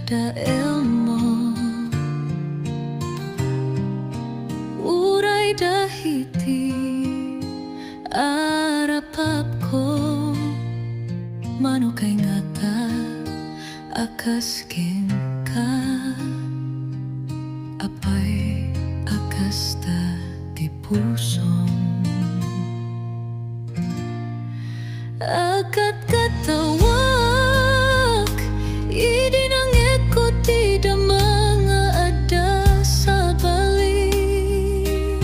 dael mo uray dahiti arapap ko mano kay ngata akaskin ka apay akasta ti pusom akat katawak idi nang ekot ti da mga ada sa balik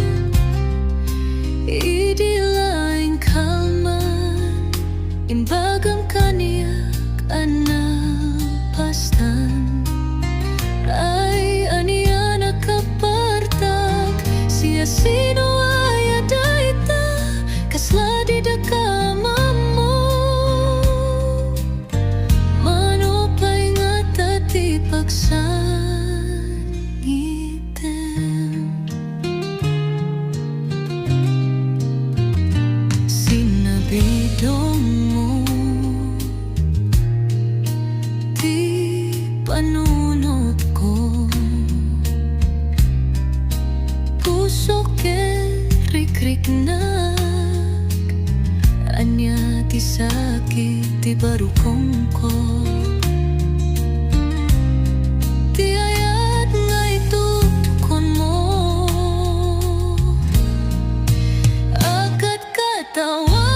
idi laing kalman imbagam kaniyak pastan ay aniya nakapartak siya sino ay adaita kasla di da kamamo mano pa'y ngata ti paksan item sinabidong panunot ko puso ke rik-rik nag anya ti sakit ti barukong ko ti ayat nga itutukon mo agad katawa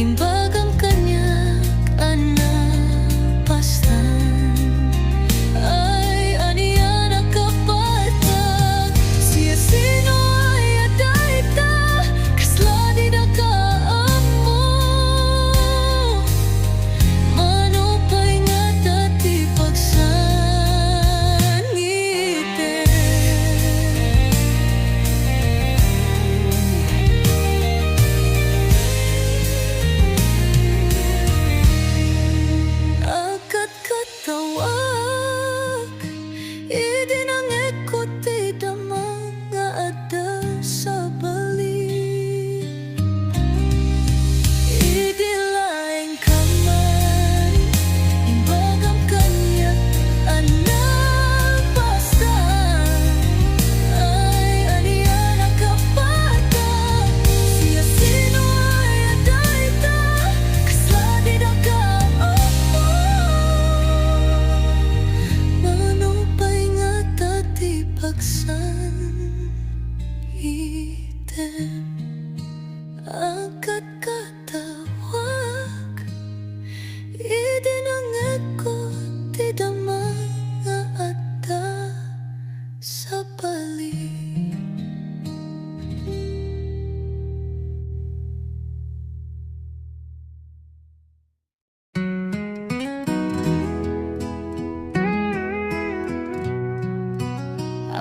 imbagang kanyak pastan ay aniya nakapatag siya sino ay adaita kasla di da kaamo mano pa'y ngata ti paksan ngiti tawag idi nang ekot ti da mga ada sa balik idi laing kamay imbagam kanyak anak pastan ay aniya nakapatag siya sino ay adaita kasla di da paksan item agad katawag idi nang ekot ti da mga ada sa balik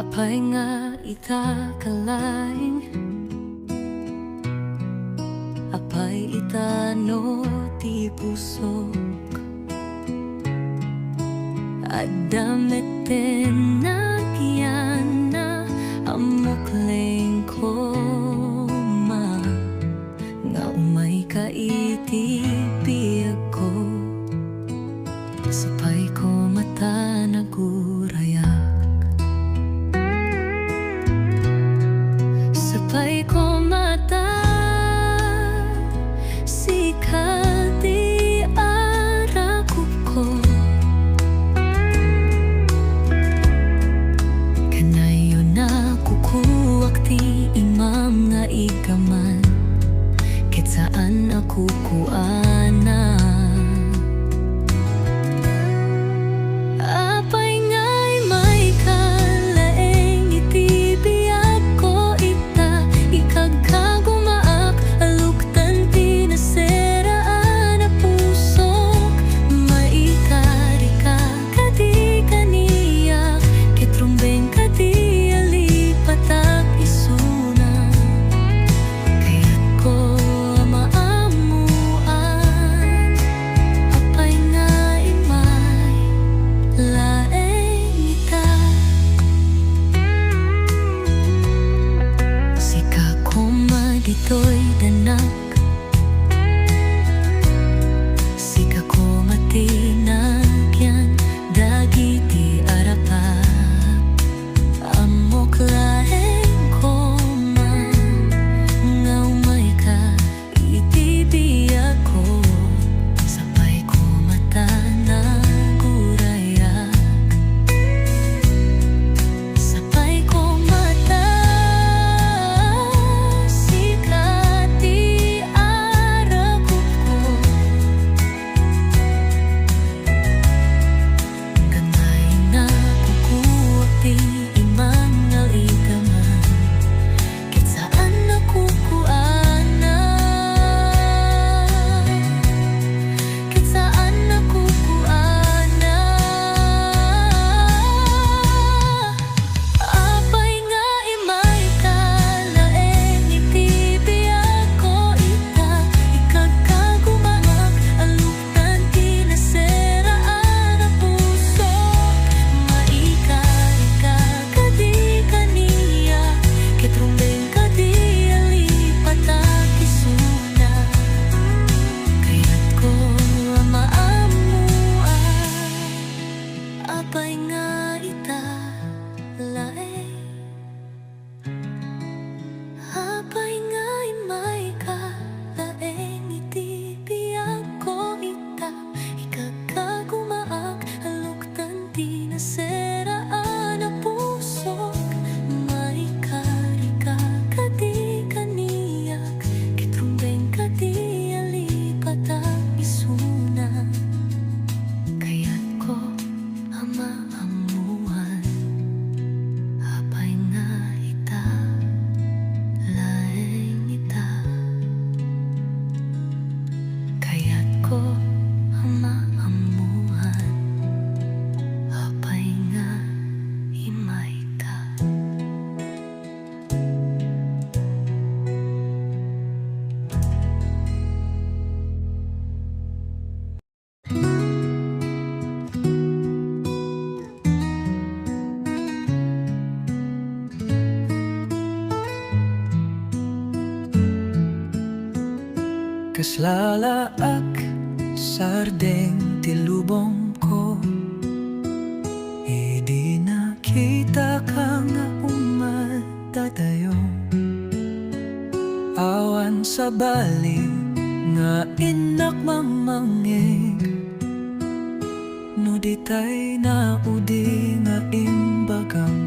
apay nga ita kalaing apay ita no ti pusok adameten na kiyana amukleng ko ma nga umay kaitipi ako sapay ko mata naguraya sapay ko mata sikati arakup ko kanayo na kukuwak ti imam nga igaman ket saan ako kuana apay nga ita laeng, apay nga imay ka laeng, iti biag ko ita ikagkagumaak aluktan ti naseraan na pusok, maikarika kadi kaniyak kitrumbeng kadi alipat ang isuna, kaya't ko amaamuhan apay nga ita laeng ita, kaya't ko amaamuhan apay nga imay ta. Kaslalaak sardeng tilubong ko, idi nakita ka nga umadadayo, awan sa bali nga inak mamangeg, no di tay naudi nga imbagam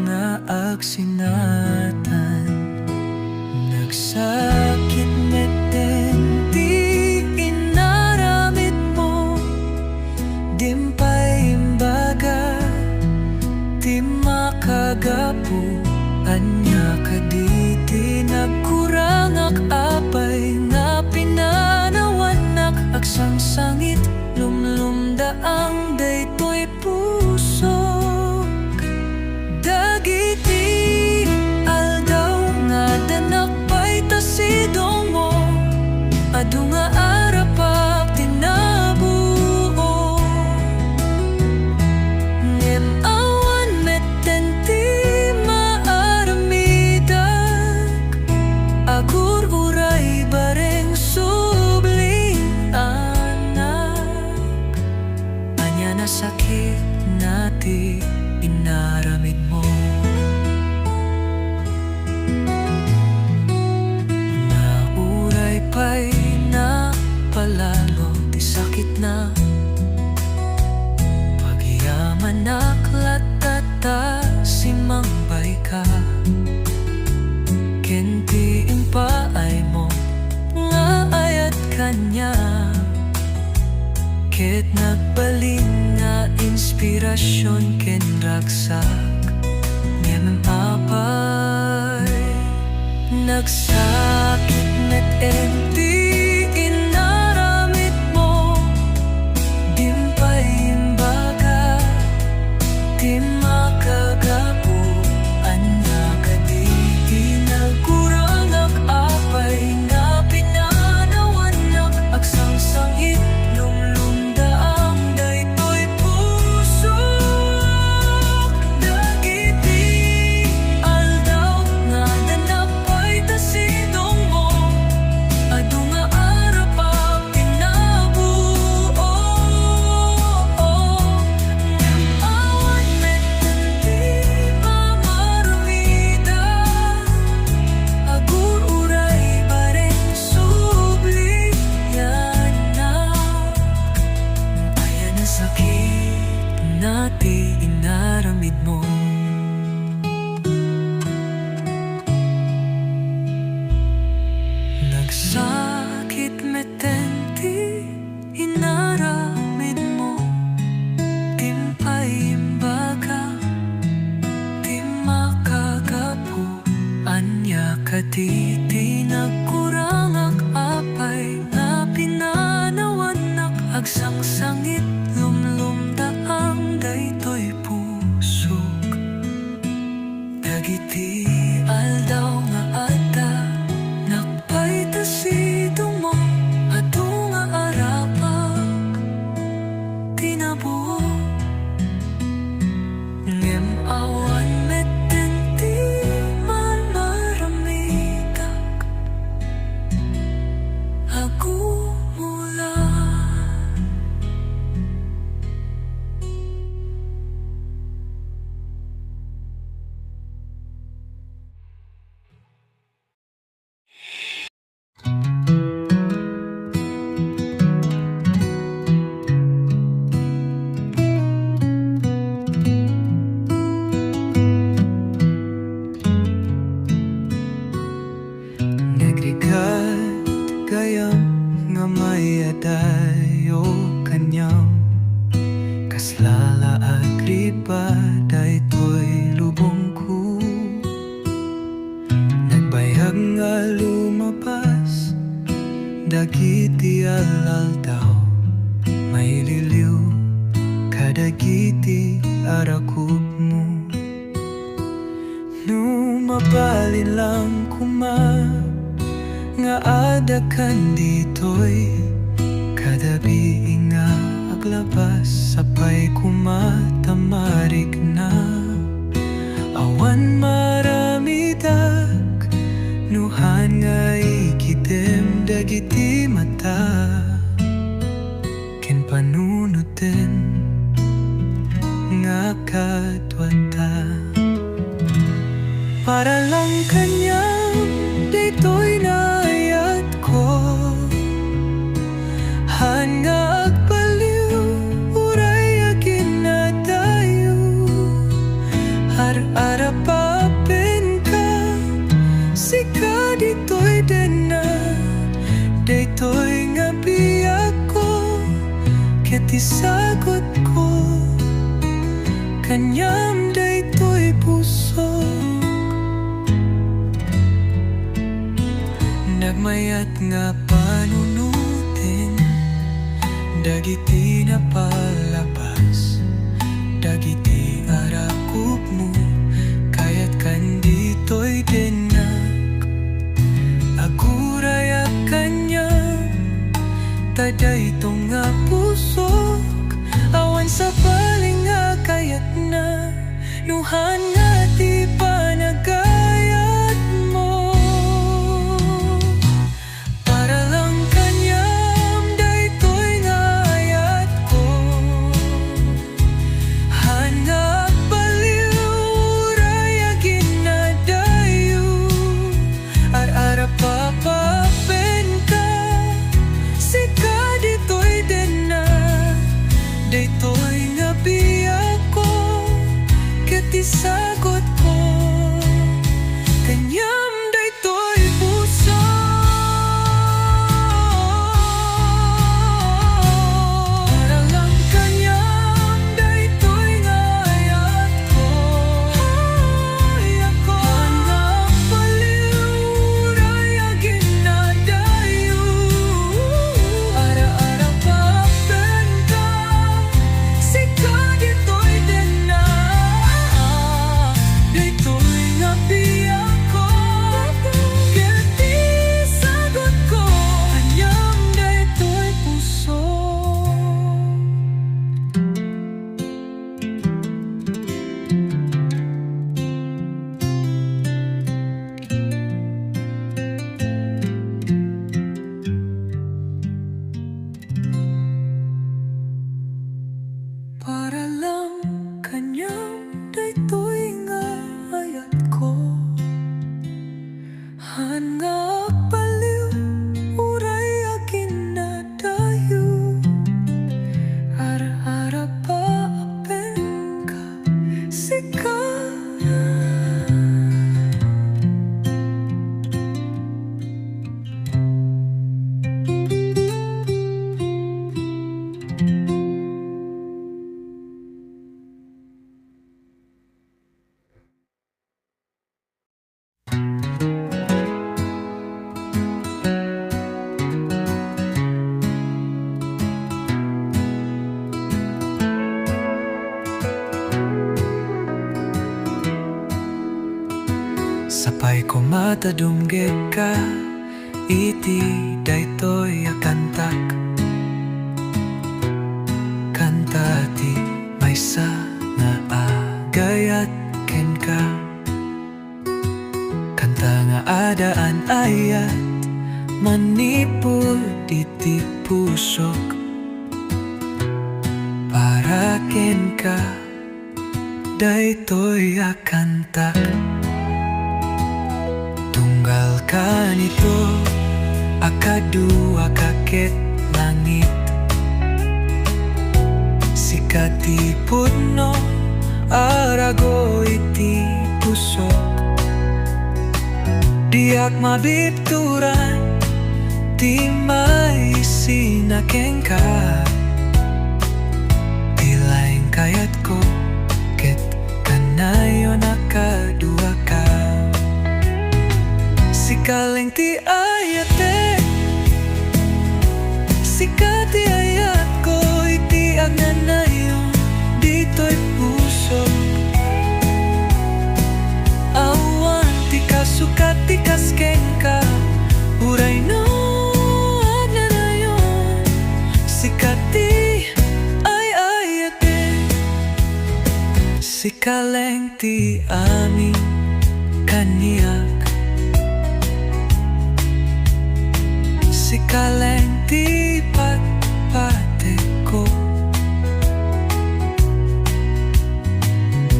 nga agsinatan. Nagsakit meten di inaramid mo, dimpay imbaga di makagapu, anya kaditi nagkurangak apay nga pinanawanak, agsangsangit lumlumdaang daytoy pusok, dagiti aldaw nga danak sidong mo, adu nga arapak tinabuo, ngem awan meten ti maaramidak, agur uray bareng subli anak, anya na sakit nati inaramid mo. Pay na palalo di sakit na, pagyaman naklatata simang bay ka, kenti impaay mo nga ayat kanya, ket nagbalin nga inspirasyon ken ragsak, ngem apay nagsakit meten di inaramid mo, dimpay imbaga di makagapu, anya kaditi nagkurangak apay nga pinanawanak, agsangsangit lumlumdaang daytoy pusok, dagiti aldaw nga danapay tasidong mo, adu nga arapak tinabuo, ngem awan meten di mamarumida, agur uray bareng subli yanak, ayan na sakit nati inaramid mo. Nagsakit meten ti inaramid mo, dimpay imbaga di makagapu, anya kaditi nagkurangak apay nga pinanawanak, agsangsangit lumlumdaang daytoy pusok, dagiti aldaw nga adda nakpay tasidong mo, adu nga arapak tinabuo, ngem awan meten ti mamaramidak, agumulan kanyam kaslala at riba daytoy lubong ko. Nagbayag nga lumapas dagiti alaldaw, may liliw kadagiti arakub mo. Numabalin lang kuma nga ada kan ditoy, kadabi nga aglabas sapay kumatamarik na. Awan maramidak nuhan nga ikitem dagiti mata, ken panunutin nga kadwata. Para lang kanyang dito'y naayat ko, han nga agpaliw uray agin na tayo. Ar-arapapin ka sika dito'y dena, dito'y nga biyak ko ket isagot ko kanyam daytoy puso. Nagmayat nga panunutin dagiti na palabas, dagiti arakub mo kayat kan dito'y dinak. Aguray at kanya taday itong nga pusok, awan sa baling nga kayat na nuhan nga di panagayat mo. Para lang kanyam daytoy nga ayat ko, han nga baliw uray agin na dayo. Ar-arapapapin ka sika dito'y dena, daytoy nga biyak ko ket isagot ko kanyam daytoy puso. Para lang kanyam daytoy nga ayat ko, han nga baliw uray agin na dayo. Ara-arapapin ka sika dito'y dena, daytoy nga biyak ko ket isagot ko kanyam daytoy puso. Para lang kanyam daytoy nga ayat ko, han nga baliw uray agin na dayo. Ar-arapapin ka sika. Sapay ko matadumgit ka, iti daytoy akantak. Kanta ti maysa nga agayat ken ka, kanta nga adaan ayat manipod iti pusok. Para ken ka daytoy akantak. Tunggal ka nito akadua kaket langit, sikati pudno arago iti pusok. Diak mabipturan ti may sinakeng ka, Si kaleng ti aming kaniyak, si kaleng ti patpate ko,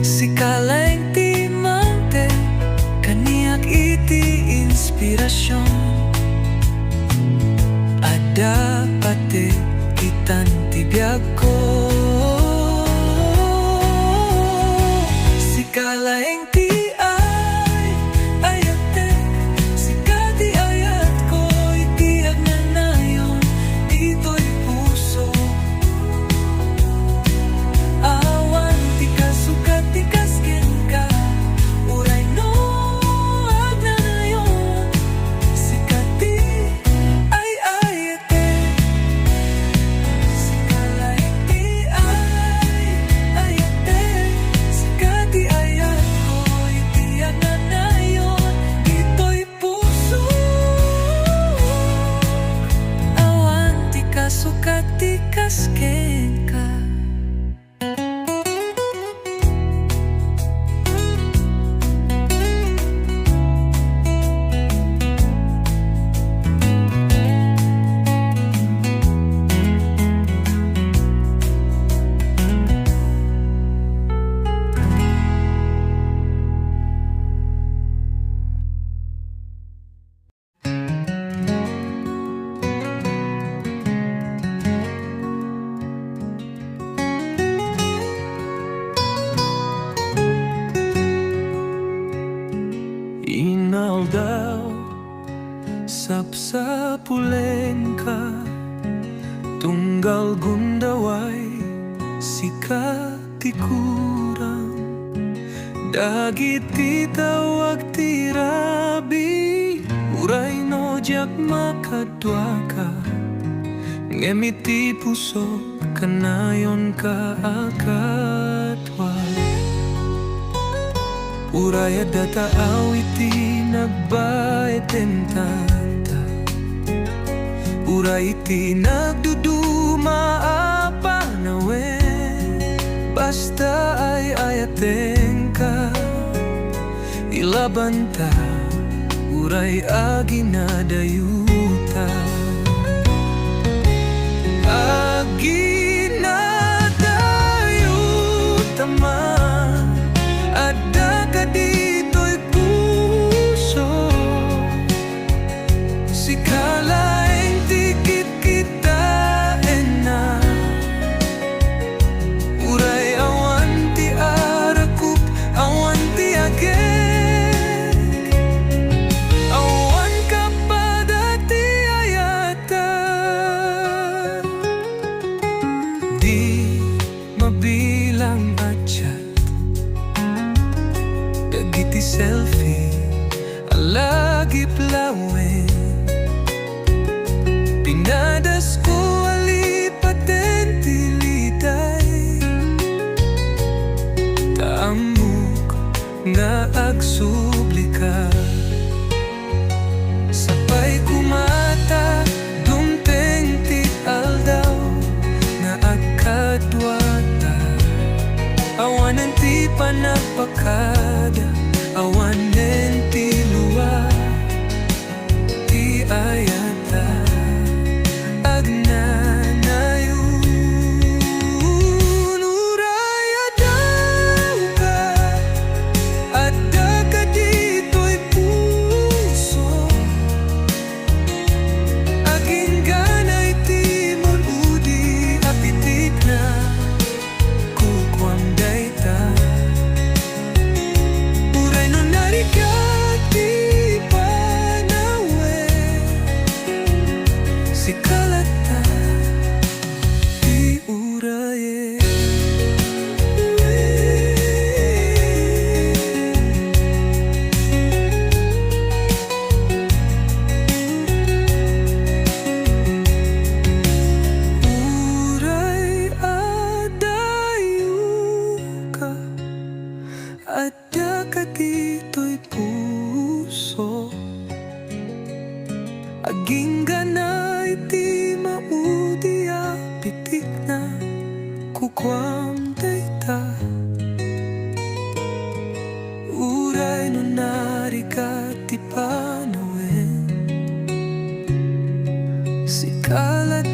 si kaleng ti mante kaniyak iti inspirasyon. Ada pati itan ti biag ko, si kaleng ti ay ayatek, si kati ayat ko iti agnanayon dito'y puso. Awan ti kasukat ti kasken ka, uray no agnanayon, si kati ay ayatek, si kaleng ti ay ayatek, si kati ayat ko iti agnanayon dito'y puso. Awan ti kasukat ti kasken ka. Inaldaw sapsapulen ka, tunggal gundaway sikati kurang, dagit ti tawag ti rabi, uray no jak makadwa ka, ngemiti puso kanayon ka akatwa. Uraya data awiti nagbaeten tanta, uray iti nagduduma apa nawe, basta ay ayaten ka, ilaban ta, uray aginadayuta. Aginadayuta man, ada ka dito'y puso, si kaleng tikit kita na, uray awan ti arakup, awan ti agek, awan kapada ti ayatan, di mabilang atyan, dagiti selfie alagi plawin, pinadas ko alipaten ti liday, taamok nga agsublika, sapay kumata dumteng ti aldaw nga agkadwata, awanan ti panagpakada, awanen ti luwa, ti ayata, agnanayon, uraya daw ka, adda ka dito'y puso, aging ganay ti muludi, apitik na kukwam dayta. Si kalata di uraye, uray adayu ka, ada ka dito'y puso, aging ganay ti maudi pitik na kukwam dayta. ka ti panawin, si kalat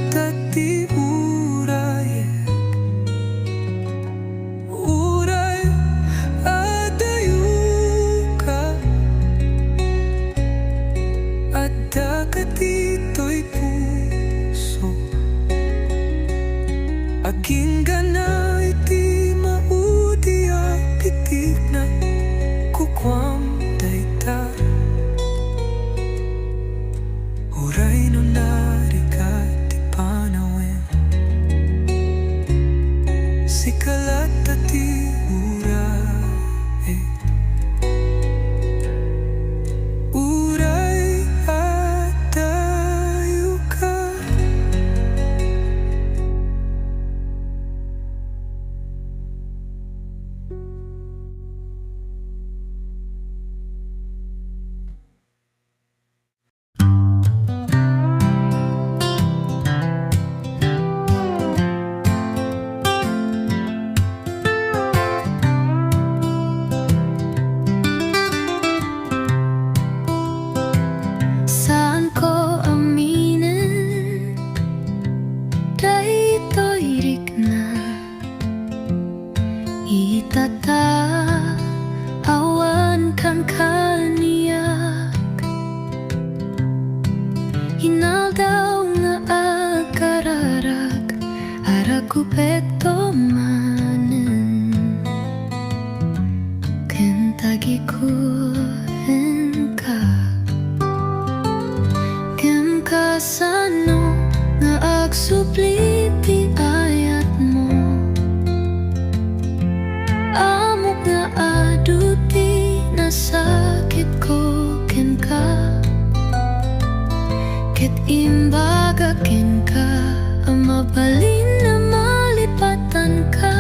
ti uray, uray adayu ka, adda ka tito'y puso, aging ganay ti maudi a pitik na kukwam dayta. Uray no narika ti panawin, si kalat ti uray, uray adayu ka. Saan ko aminin, daytoy rik na itata awan kan kaniyak, hinaldaw nga agkararag aragupekto manen, kentagi ko ka. Kem kasano nga agsupli ti ayat mo, amok nga aduti nasakit ko ken ka, ket imbaga ken ka, amabalin na malipatan ka.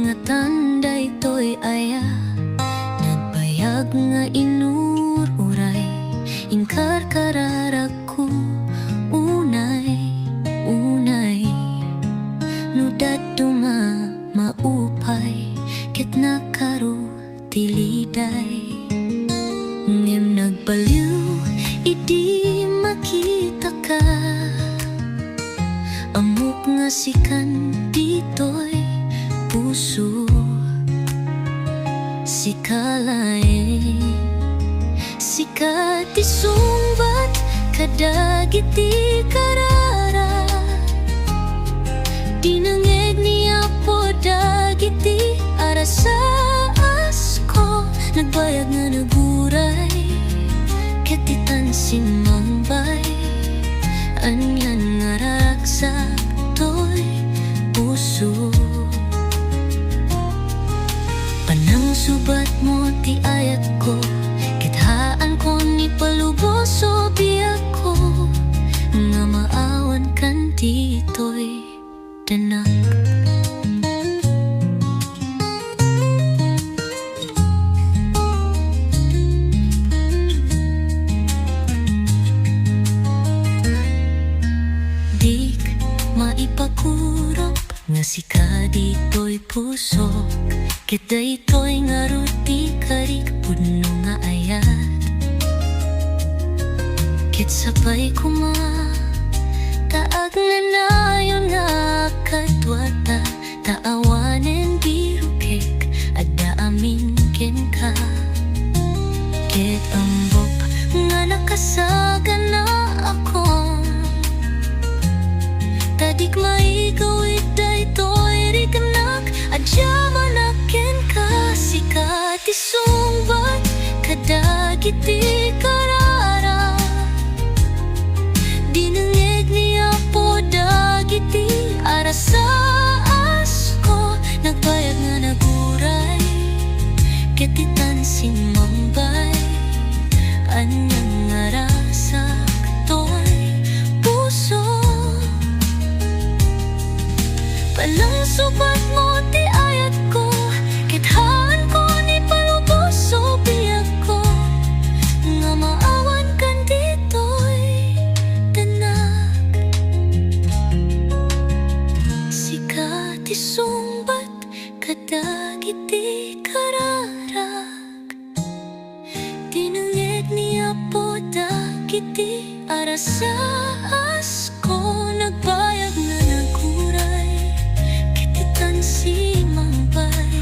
nga tanday to'y aya, nagbayag nga inururay, ingkar kararag ko unay, nudat duma maupay, ket nakaro tiliday. Ngem nagbaliw, idi makita ka, amok nga sikan dito'y puso. Sikalae, sikat isumbat, kadagiti karara, dinangeg niya po dagiti arasas ko, nagbayag nga naguray, ketitan sinmambay, anyan nga raksak to'y puso. Panang subat mo ti ayat ko, kithaan ko ni paluboso biyak ko, nga maawan kan dito'y danak. Dik maipakurap nga sika dito'y puso, ket daytoy nga ruti karik pudno nga ayat, ket sapay kuma taag na nayon nga katwata, taawanen birukek adda amin ken ka, ket ambok nga nakasaga na ako, tadik maigawid daytoy rikanak, adya manaken ka, sikat isungbat, kadagiti karara, dinangeg niya po dagiti arasas ko, nagbayag nga naguray, ketitan sinmambay, anyang nga rasak to'y puso. Panang subat mo ti ayat ko, kithaan ko ni paluboso biyak ko, nga maawan kan dito'y danak. Sikat isumbat, kadagiti kararag, dinangeg niya po dagiti arasas ko, nagbayag nga naguray, ketitan simambay,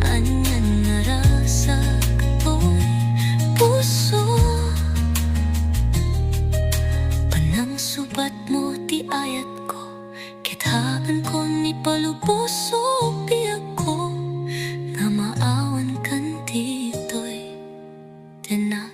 anyan nga rasak to'y puso. Panang subat mo ti ayat ko, kithaan ko ni paluboso biyak ko, nga maawan kan dito'y danak.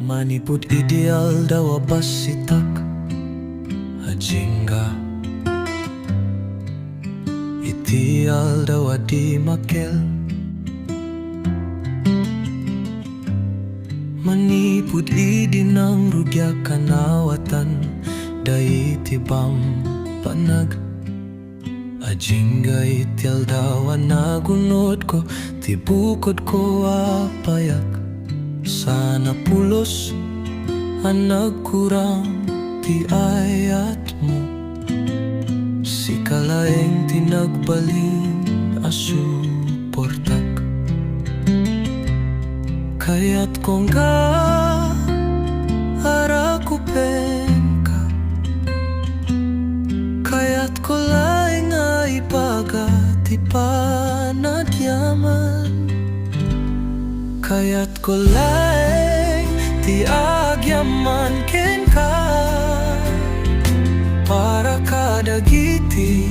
Manipud ideal daw abas sitak ajinga, ideal daw adi makel, manipud idi nang rugya kanawatan, dai tibam panag, ajinga itial daw nagunod ko, tibukod ko apayak, sana pulos ang nagkurang ti ayat mo, sikalaeng tinagbalin asuportak, kaya't kong ka arakupen ka, kaya't ko laing ay pagati panagyaman, kaya't ko laing ti agyaman ken ka, para kadagiti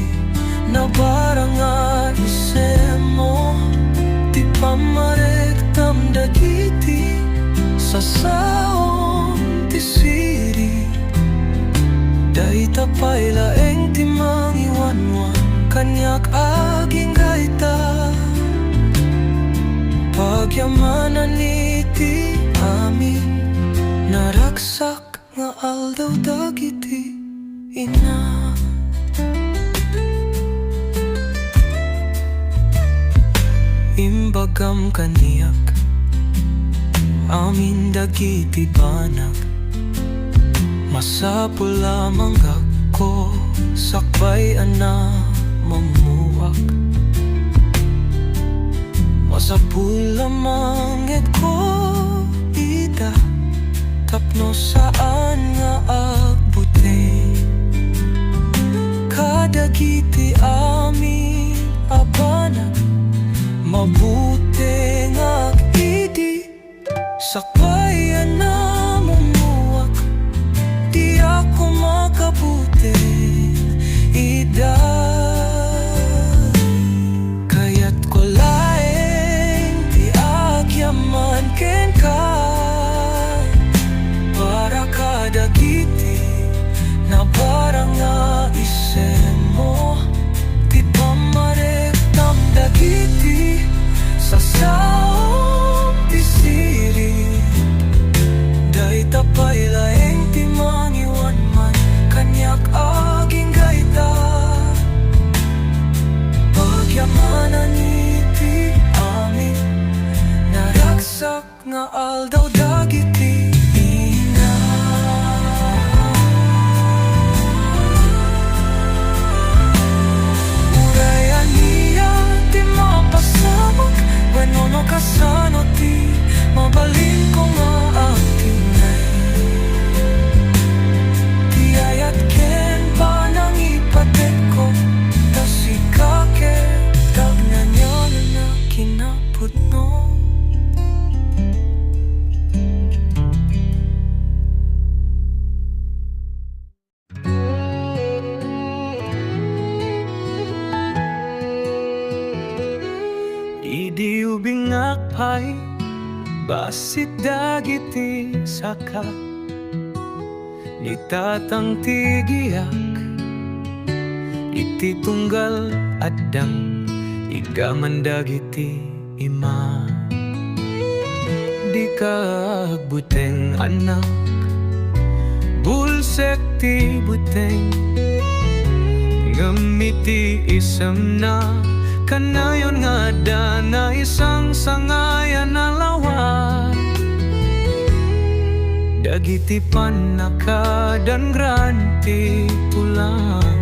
na barangan isemo. pamarektam dagiti sa saon ti siri. Dayta pay laeng ti mangiwanwan kanyak aging gaita. Pagyamanan iti amin naraksak nga aldaw dagiti ina. Imbagam kaniyak amin dagiti banag. Masapul lamang ako sakbay ana mamuwak. Masapul lamang ko ida tapno saan nga agbuti. Kadagiti amin abanag mabuti nga idi sakbayan na mumuwak. Di ako makabuti ida. Kaya't ko laeng di agyaman ken ka para kadagiti na parang nga isen mo. Di pamarektam dagiti sa saom ti siri. Dayta pay laeng ti mangiwanman kanyak aging gaita. Pagyamanan iti amin naraksak nga aldaw dagiti ina. Urayan niya ti mapasamak wenno no kasano ti mabalin ko nga agtinay. Ti ayat ken pa nang ipatek ko tasikake tagnan niya na kinaputno. Idi ubing akpay basit dagiti saka nitatang tigiyak iti tunggal addang igaman dagiti ima. Di kagbuteng anak bulsek ti buteng ngamiti isam na kanayon nga da na isang sangayan na lawat. Dagiti panakadan granti tulang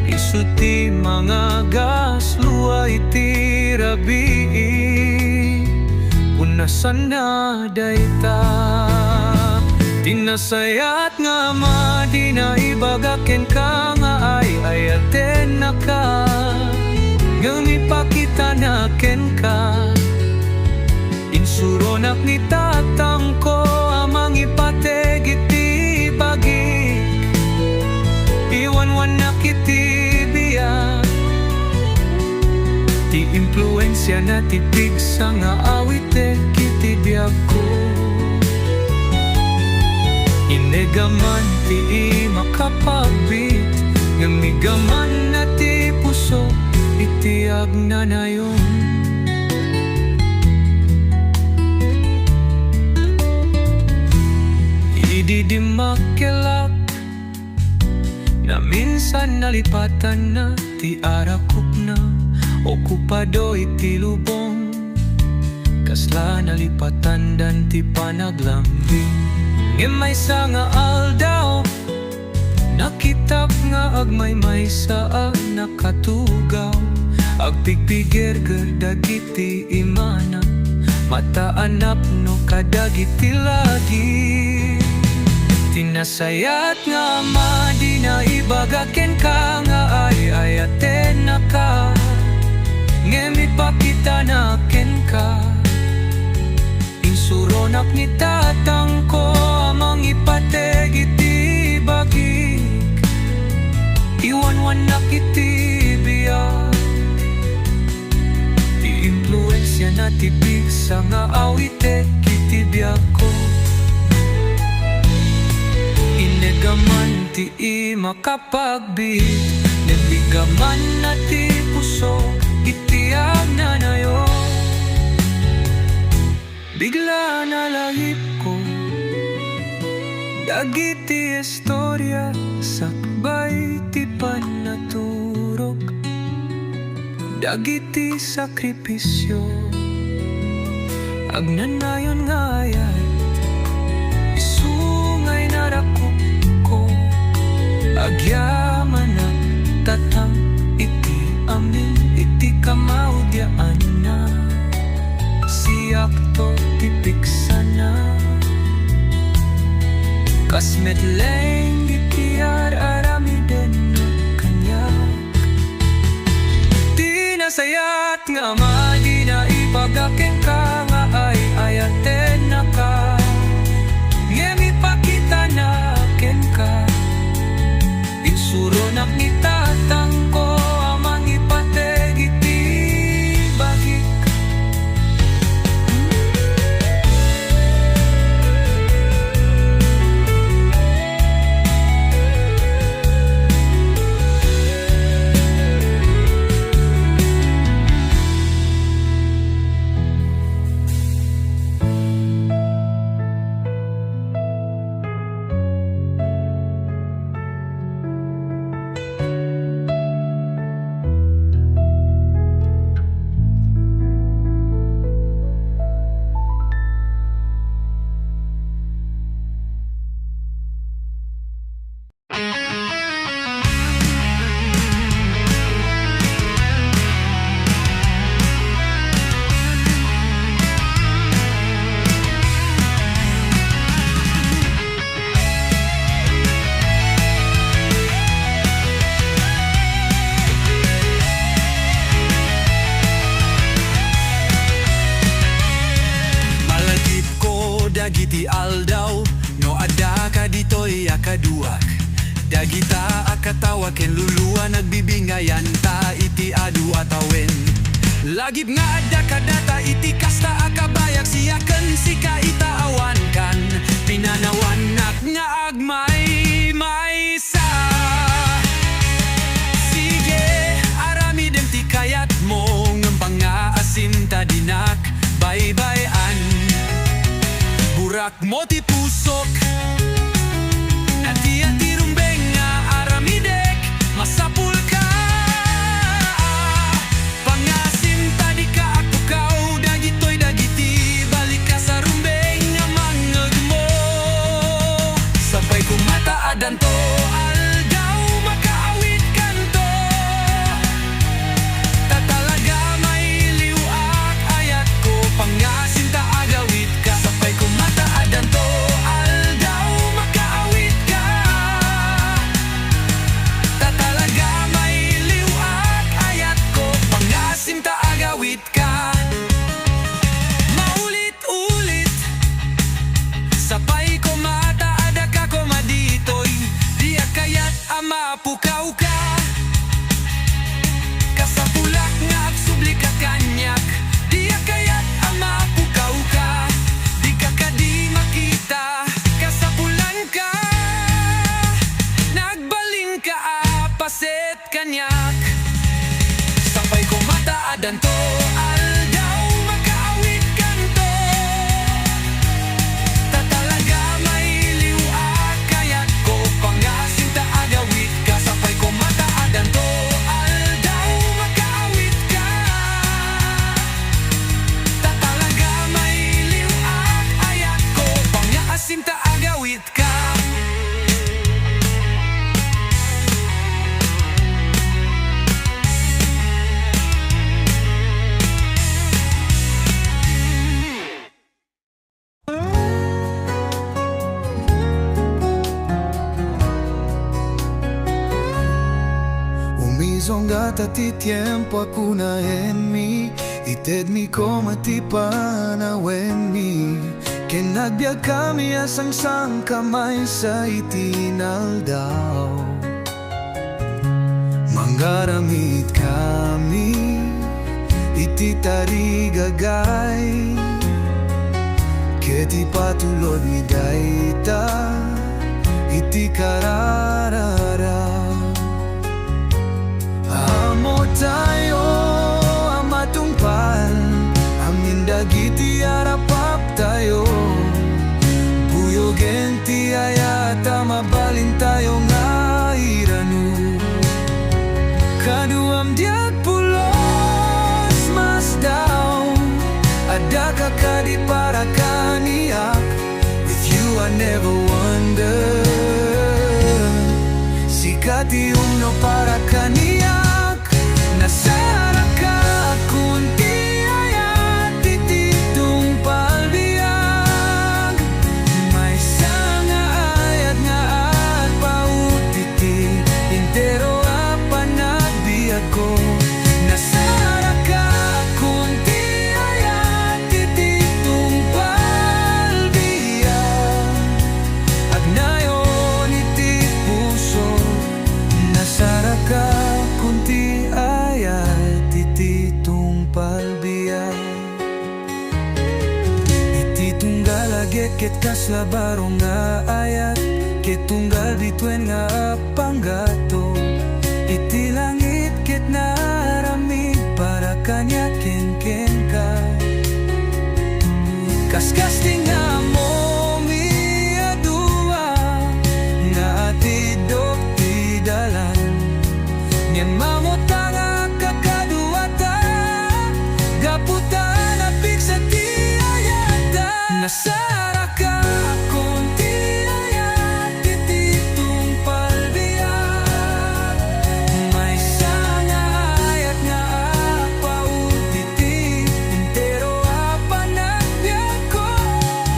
isuti mga gas luay ti rabi punasan na dayta. Tinasayat nga di na ibagaken ka nga ay ayaten na ka. Ngam ipakita na ken ka insuronak ni tatang ko amang ipateg iti bagi. Iwanwan na kiti biyak ti impluensya na tipig sa nga awite kiti biyak ko. Inegaman ti makapagbit ngamigaman na ti puso iti agnanayon. Idi makelak na minsan nalipatan na ti arakop na okupado iti lubong kasla nalipatan dan ti panaglambing. Ngimay sa nga aldaw nakitap nga agmay sa nakatugaw agpigpigir dagiti imana mataanap no kadagiti lagi. Tinasayat nga di na ibagaken ka nga ay ayaten na ka. Ngem ipakita na ken ka insuronak ni tatang ko amang ipateg iti bagik. Iwanwan na kiti biyak influensya na tipik sa nga awite kitibya ko. Inegaman ti makapagbit, nebigaman na ti puso, itiyag na nayo. Bigla na lahip ko, dagiti istorya, sakbay ti panaturok, dagiti sakripisyo, agnanayon nga ayat, isungay narakop ko, agyaman na tatang iti amin, iti kamaudyaan na, siyak to tipik sana. Kasmet leng gitiar arami den kanyak, di nasayat nga di na ipagaking ka nga ay ayaten na ka, ngemi pakita na ken ka, insuro nak nitatang ko amang ipateg iti bagik. Dagiti aldaw, no ada ka dito'y akaduak, dagita akatawa ken luluwa nagbibingayan ta iti adu atawen. Lagib nga ada kadata iti kasta akabayak siyaken sika itaawan kan, pinanawanak nga agmay maysa. Sige, arami dem ti kayat mo ngempang nga asim tadinak, bye-bye-an. Burak mo ti pusok, ati-ati rumbeng nga aramidek, masapul ka. Pangasim tadi ka ako kau, dagitoy dagiti, balik ka sa rumbeng nga mangeg mo. Sabay kumataadan to, aldaw makaawit kanto. Tatalaga may liwak ayat ko, pangasim ta agawit ka. Sabay kumataadan to, aldaw makaawit ka. Tatalaga may liwak ayat ko, pangasim ta agawit ka. Maulit-ulit, sabay kumataada ka kumaditoy, di akayat ama pukaw ka. Kasapulak nga agsubli ka kanyak, di akayat ama pukaw ka. Di ka kadi makita, kasapulan ka, nagbalin ka apaset kanyak. Sabay kumataadan to, aldaw makaawit kanto. Tatalaga may liwak kayat ko, pangasim ta agawit ka. Sabay kumataadan to, aldaw makaawit ka. Tatalaga may liwak ayat ko, pangasim ta agawit ka. Umizongata ti tiempo akuna en mi, ited mi como ti panawen mi. Ken nagbiag kami asang-sang kamay sa itinaldaw. Manggaramit kami, iti tarigagay Keti patulod mi dayta iti kararara Amo tayo amatungpal amin dagiti arapap tayo Buyogen ti ayata mabalin tayo nga iranu Kaduam diag pulos mas down Ada kakadi para kaniak With you I never wonder Sikati umno para kaniak Nasara ka kunti ayat tititong palbiag May sanga ayat nga at pautiti Intero apa nagbiag ko Nasara ka kunti ayat tititong palbiag Agnayon iti puso Nasara ka kunti ayat tititong palbiag Iti tunggal agit ket kaslabaro nga ayat Ket tunggal bituen nga panggato Iti langit ket naramig para kanya ken ka Kaskas tinga mo mi adua Nga atidok ti dalan Nyan mamotanga kakaduata Gaputan apik sa ti ayata Nasara ka kunti ayat tititong palbiag May sanga ayat nga apautiti Intero apa nagbiag ko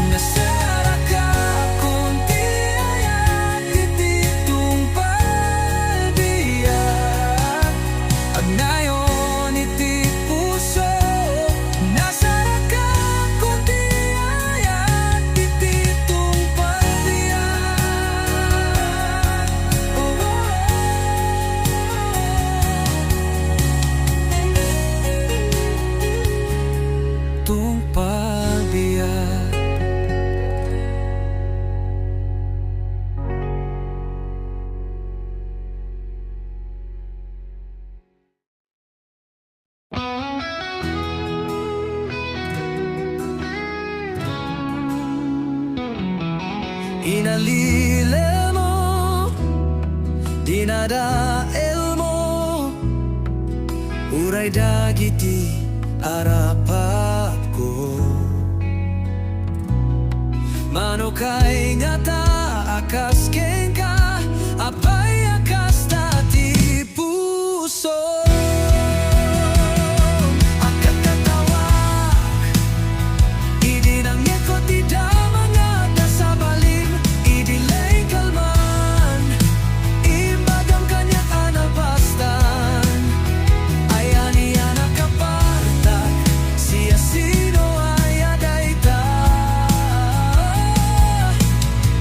Nasara ka kunti ayat tititong palbiag Agnayon iti puso Nasara ka kunti ayat tititong palbiag Tung palbiag Inalile mo, dinadael mo Uray dagiti arapap ko Manukay nga ta akas ken ka Apay akas tati puso Akat katawag Idinangit ko ti damang nga nasabalim Idilay kalman Imbagam kanyak anabastan Ayan iyan akapartak Siya sino ayadayta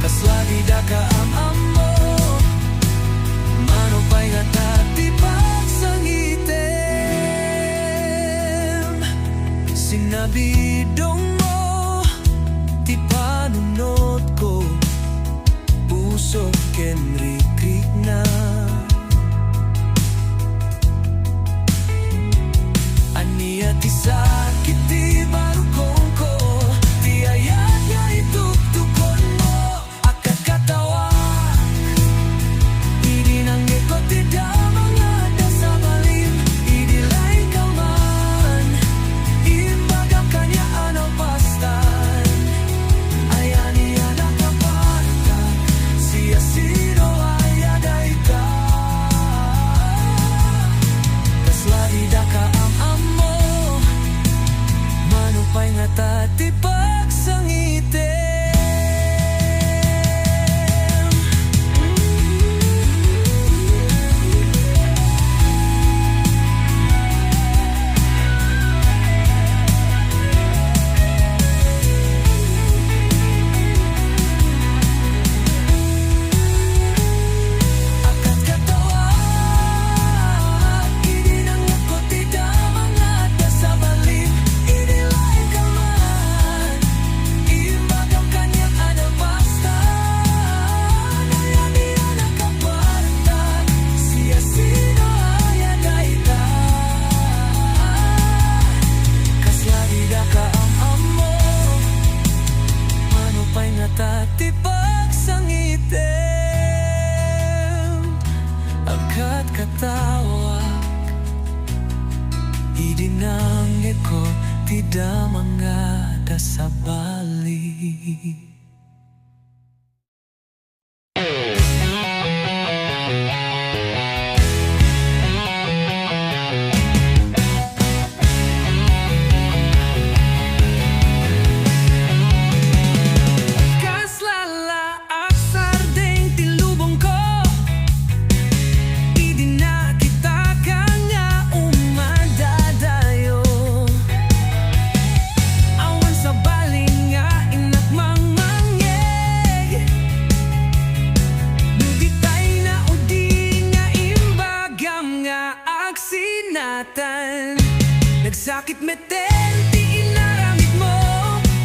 Kaslagi da ka am-amo Manupay nga tati pagsangitem Sinabidong mo Ti panunod ko Puso ken rikrik na Ania ti sakit ti barukong ko Ti ayat nga ituktukon mo Akat katawag Idinanggit ko ti damang nga dasabalim Idilay ka man Imbagam kanya ano idinangge ko tidak mangada sa bali. Nagsakit meten, di inaramid mo,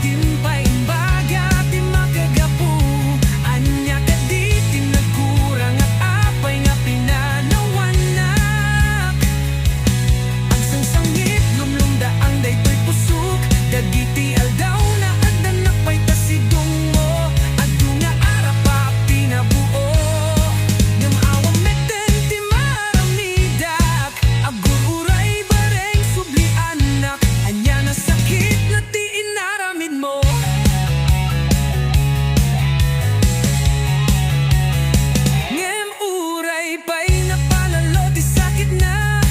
timpay imbaga, di makagapu. Anya ka di tinagkurang at apay nga pinanawanak. Ang sangsangit, lumlumda ang daytoy pusuk, dagiti aldaw na adanak pa'y tasidong mo. Adu nga arapa pinabuo, ngamawang meten, di maramidak, agur-uray bareng subli anak, anya na sakit na di inaramid mo. Ngem uray pa'y napalalo di sakit na,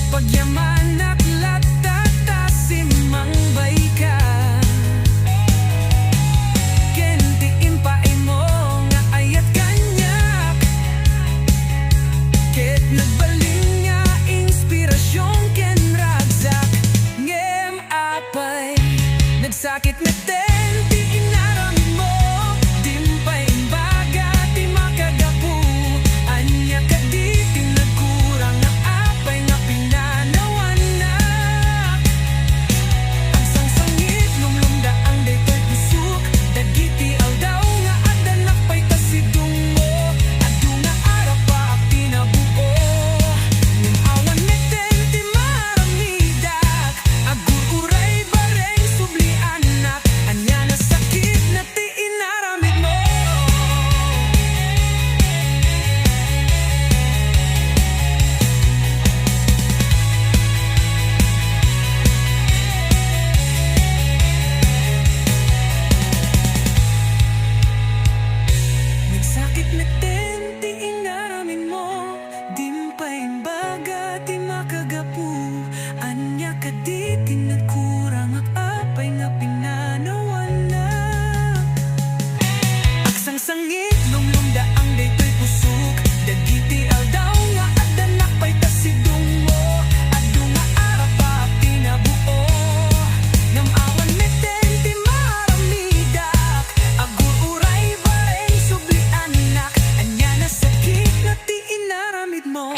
pagyamanak latata simang bay ka. Kenti impay mo nga ayat kanyak, ket nagbaling nga inspirasyon ken ragsak. Ngem apay nagsakit meten, di inaramid mo, dimpay imbaga, di makagapu. Anya ka di tinagkurang na apay nga pinanawanak. Ang sangsangit, lumlumda ang daytoy pusuk, dagiti aldaw nga adanak pa'y tasidong mo. Adu nga arapa pinabuo, ngem awan meten, di maramidak, agur-uray bareng subli anak, anya na sakit na di inaramid mo. Nagsakit meten, di inaramid mo, dimpay imbaga, di makagapu. Anya ka di tinagkurang at apay nga pinanawanak. Aksangsangit, lumlumda ang daytoy pusuk, dagiti aldaw nga adanak pa'y tasidong mo. Adu nga arapa pinabuo, ngamawan meten, di maramidak, agur-uray bareng subli anak, anya na sakit na di inaramid mo.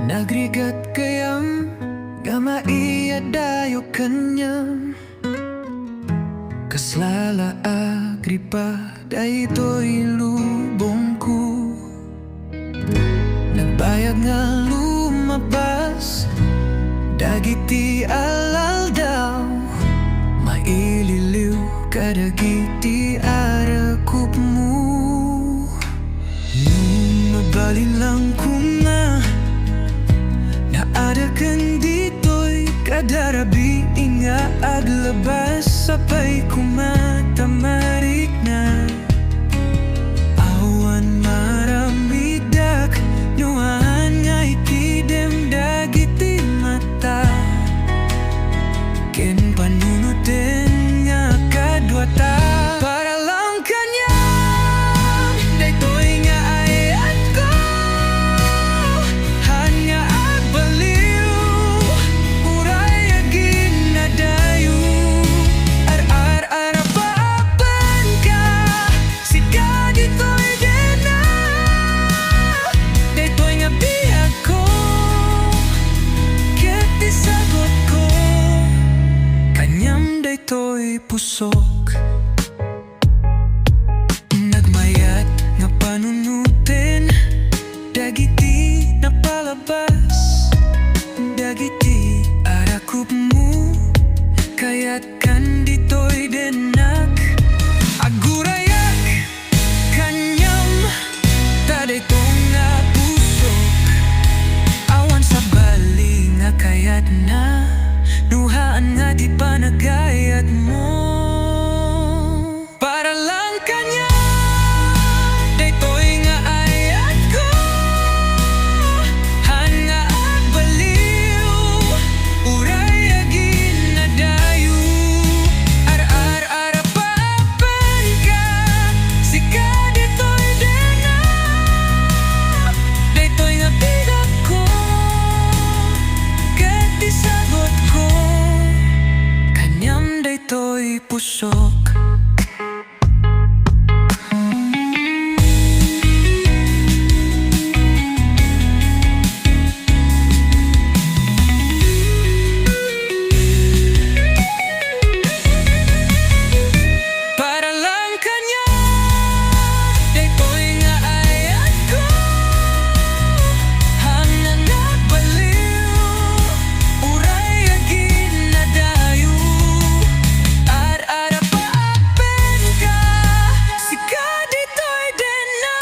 Nagrigat kayam, gamaiya dayo kanyam, kaslala agripa, daytoy lubong ko. Nagbayag nga lumabas, dagiti alal daw, maililiw kadagiti arakup mo. Mabalin lang ko nga, naadakan dito'y kadarabi nga aglabas, sapay kumatamarik na. Awan maramidak, nuan nga itidem dagiti mata, ken panunutin nga kadwata. Para lang kanyang daytoy nga ayat ko, han nga agbaliw, uray agin na dayo. Ar-ar-arapapan ka, sika dito'y dena, daytoy nga biyag ko, ket isagot ko, kanyam daytoy pusok. Nagmayat nga panunutin, dagiti napalabas, dagiti arakup mo, kaya't kan dito'y denak, daytoy pusok. Para lang kanya, daytoy nga ayat ko. Hanggang nagpaliw, uray agin na dayo. Ar-ara paapen ka, sika ditoy din na.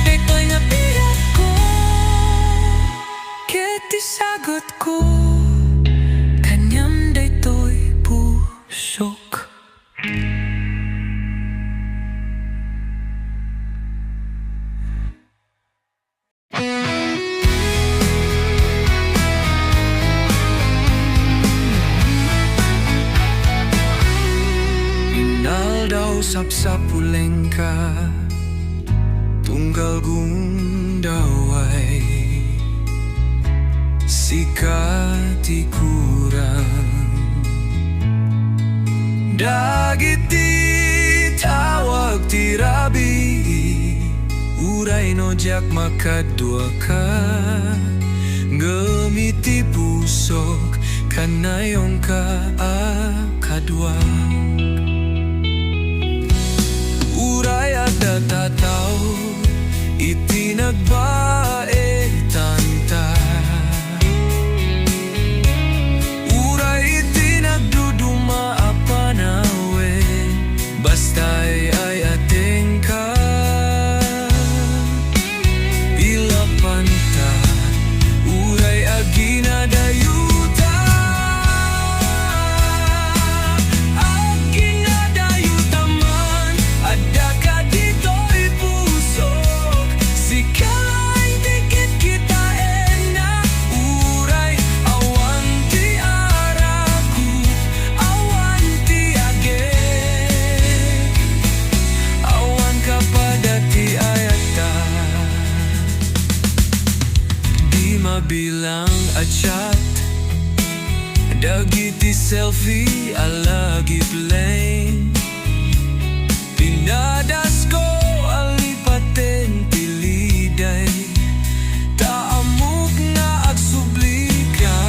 Daytoy nga birat ko, ket isagot ko. Kanyam daytoy pusok. Inaldaw sapsapuleng ka, tunggal gundaway, sikati kurang. Dagiti tawag ti rabi, uray no jak makadua ka. Gemiti pusok, kanayong ka akadwa. Uray ada tataw, iti nagbae tanta. Uray iti nagduduma apanawe, basta'y ay ating ka. Bila panta, uray agina dayuta. Agina dayuta man, adda ka dito'y pusok. Sika'y dikit kita ena, uray awan ti araku, awan ti agek. Awan ka pada ti ayata, di mabilang achat. Dagiti selfie alagi plain, pinadas ko alipaten tiliday. Taamok nga agsublika,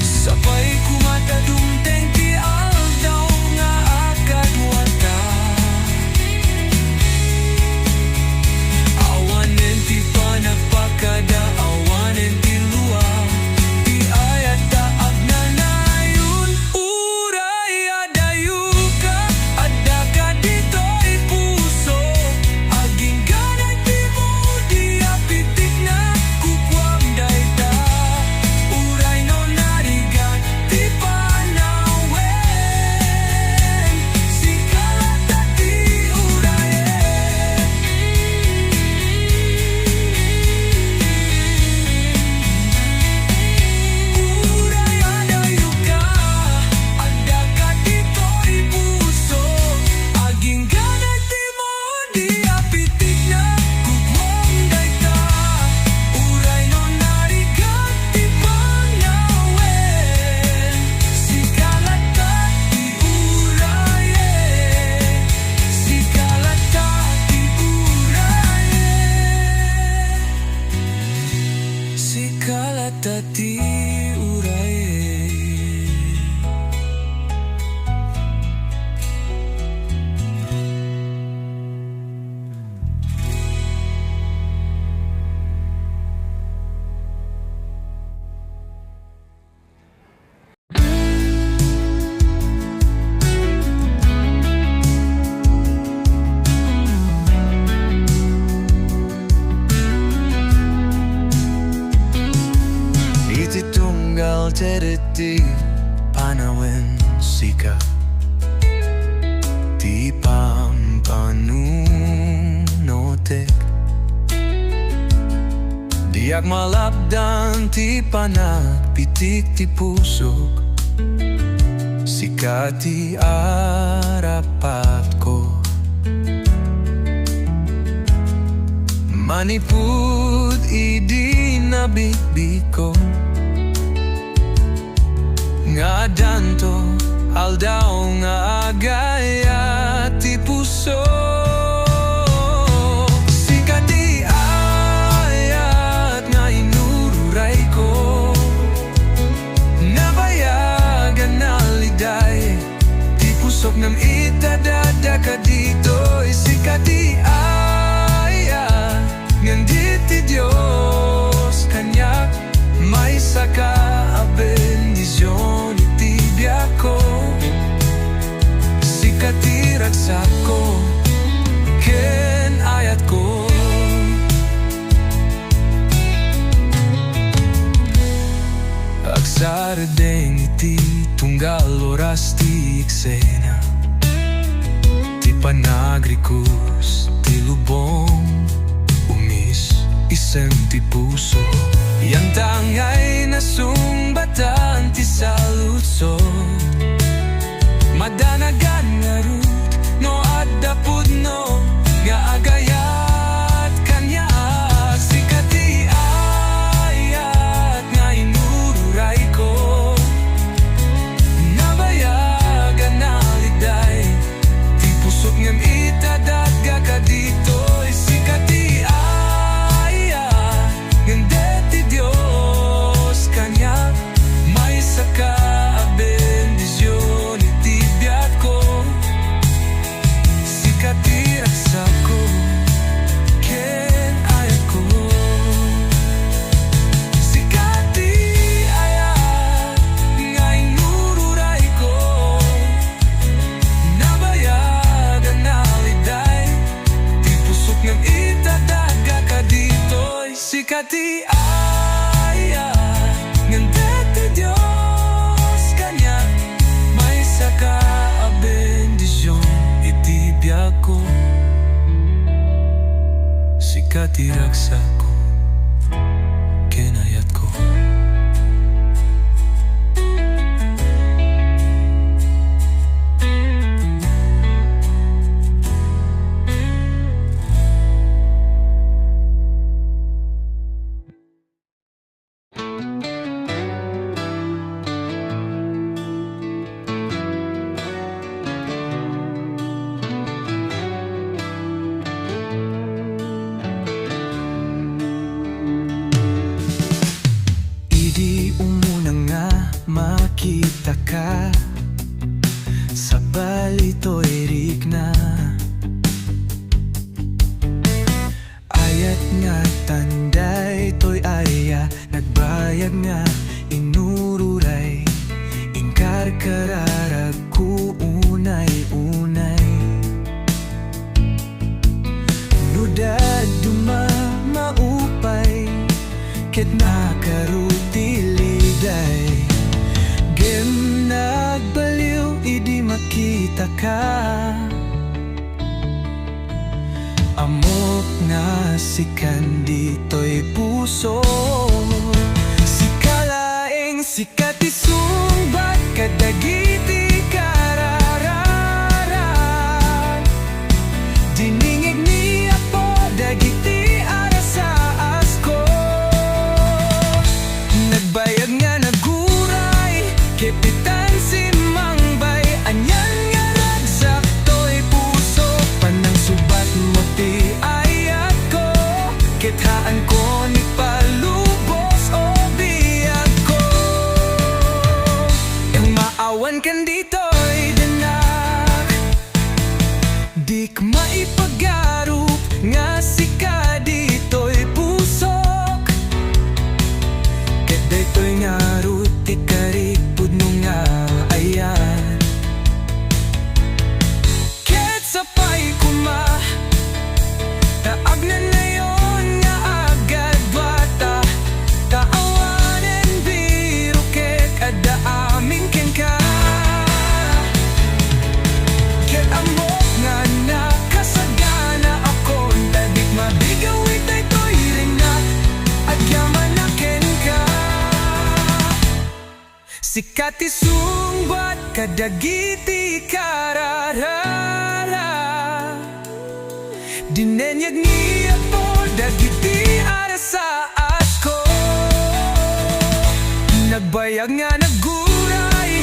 sapay kumatadumteng ti aldaw nga akadwata. Awanen ti panagpakada, awanen ti luwa, ti ayata agnanayon. Uray adayu ka, adda ka dito'y puso. Aging ganag ti mo, di apitik na kukwam dayta. Uray no narigat, ti panawen. Sikalata ti urayen. Uray adayu ka, adda ka dito'y puso. Aging ganag ti mo, di apitik na kukwam dayta. Uray no narigat, ti panawen. Sikalata ti urayen. Sikalata ti urayen. Sikalata ti urayen. Iti tunggal tereti panawen sika, ti pampanunotek. Diak malapdan ti panagpitik ti pusok, sika ti arapat ko. Manipud idi nabitbit ko, nga danto aldaw nga agaya ti puso. Sikati ayat nga inururay ko, nabayagan na liday ti pusok ng itadada ka dito. Sikati ayat ngandit ti Diyos kanyak may saka a bendisyon iti biyak ko. Sikati ragsak ko ken ayat ko. Agsaradeng iti tunggal oras ti eksena, ti panagrikos ti lubong umis isem ti puso. Yang tangay nasumbatan ti salutso, madanagan nga rut no adapud no nga agayat kanya. Sikati ayat nga inururay ko, nabayagan na liday ti pusok ngem itadaga ka dito. Sikati ayat ngem ti Diyos kanya may saka a bendisyon iti biyak ko. Sikati ragsak ko ken ayat ko. Sikati ayat nga inururay ko, nabayagan na liday ti pusok ng itadaga ka dito. Sikati ayat ngandet ti Diyos kanya may saka a bendisyon iti biyak ko. Sikati ragsak ko ken ayat ko. Idi umuna nga makita ka sa balito erik na ayat nga tanday toy aya nagbayag nga inururay ingkar kararag ku unay-unay nudad duma maupay ket nakarutiliday gem nagbaliw idi makita ka amok nga sikan dito'y puso. Sikalaeng sikati sumbat kadagiti karararan diningig ni apo dagiti arasaas ko. Nagbayag nga naguray kepitan si mangbay anyan nga ragsak to'y puso. Panang subat mo ti ayat ko kithaan ko ni palubos o biyag ko. Yung maawan kan dito'y danak dik maipagarup nga sika dito'y pusok. Ket daytoy nga ruti karipud no nga ayan. Ket sapay kuma taag na nayon nga agad bata taawanen biro ket ada aming ken ka. Ket amok nga nakasagana ako tadik mabigawit daytoy ring na agyaman na ken ka. Sikati sungbat kadagiti kararara dinenyag niya po dagiti arasaas ko. Nagbayag nga naguray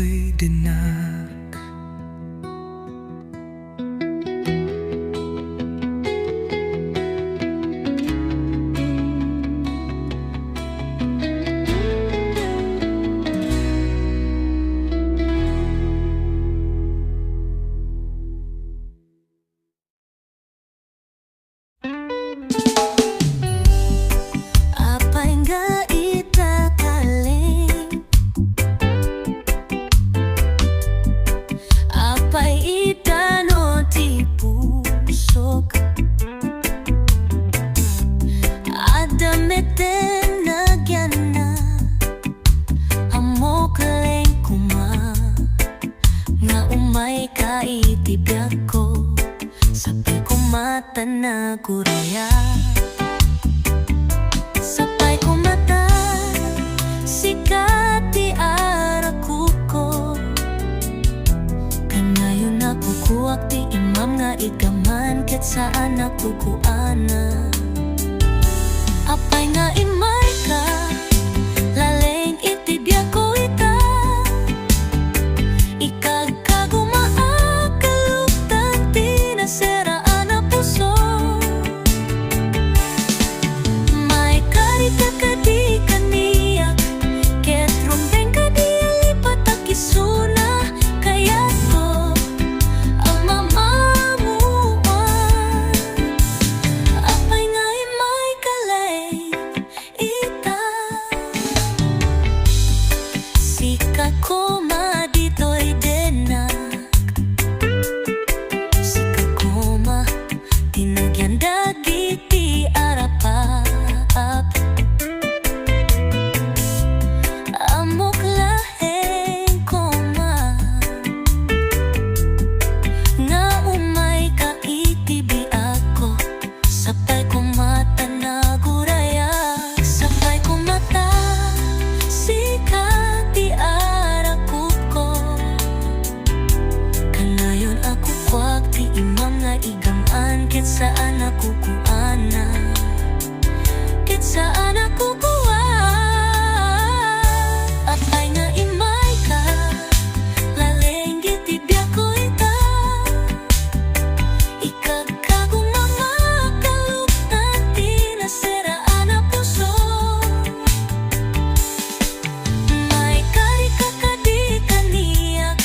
dito'y dinag. Apay nga itakaling, apay itano ti pusok, adameten nagyan na amo kaleng kuma, nga umay ka itibyak ko, sabi ko mata na kuraya. Sapay ko mata, sikat di arakuko, kanayon ako kuwak di imam nga igaman, ket saan ako kuana. Apay nga imay ka, laleng itibyak ko ita, ikagkagumaa kaluptan tinasiraan na puso. May karita ka di kaniyak, ket rumbeng ka di alipat akisuna, kaya't ko ang mamamuan. Apay nga imay kalay ita, sikat ko madito'y denag, sikat ko ma tinagyan dagiti arapap, amok laheng koma, nga umay ka itibi ako, sapay ko mata na guraya. Sapay ko mata, sikat di arakuko, kanayon ako kwak di imam nga igaman, ket saan ako kuana, ket saan ako kuha. Apay nga imay ka, laleng itibyak ko ita, ikagkagumama kaluptan tinasiraan na puso. May karika ka di kaniyak,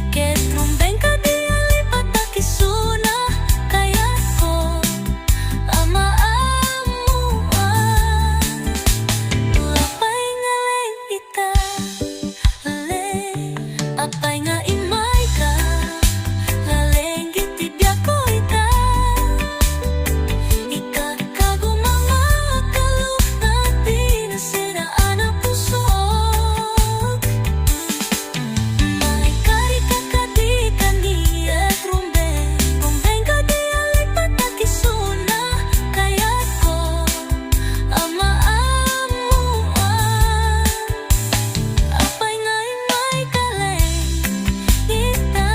ket rumbeng ka di alipat akisuna, kaya't ko ang maamuan. Apay nga leng ita, laleng, apay nga imay ka, laleng itibyak ko ita, ikagkagumama kaluptan tinasiraan na puso. May karika ka di kaniyak, rumbeng ka di alipat akisuna, kaya't ko ang maamuan. Apay nga imay kaleng ita,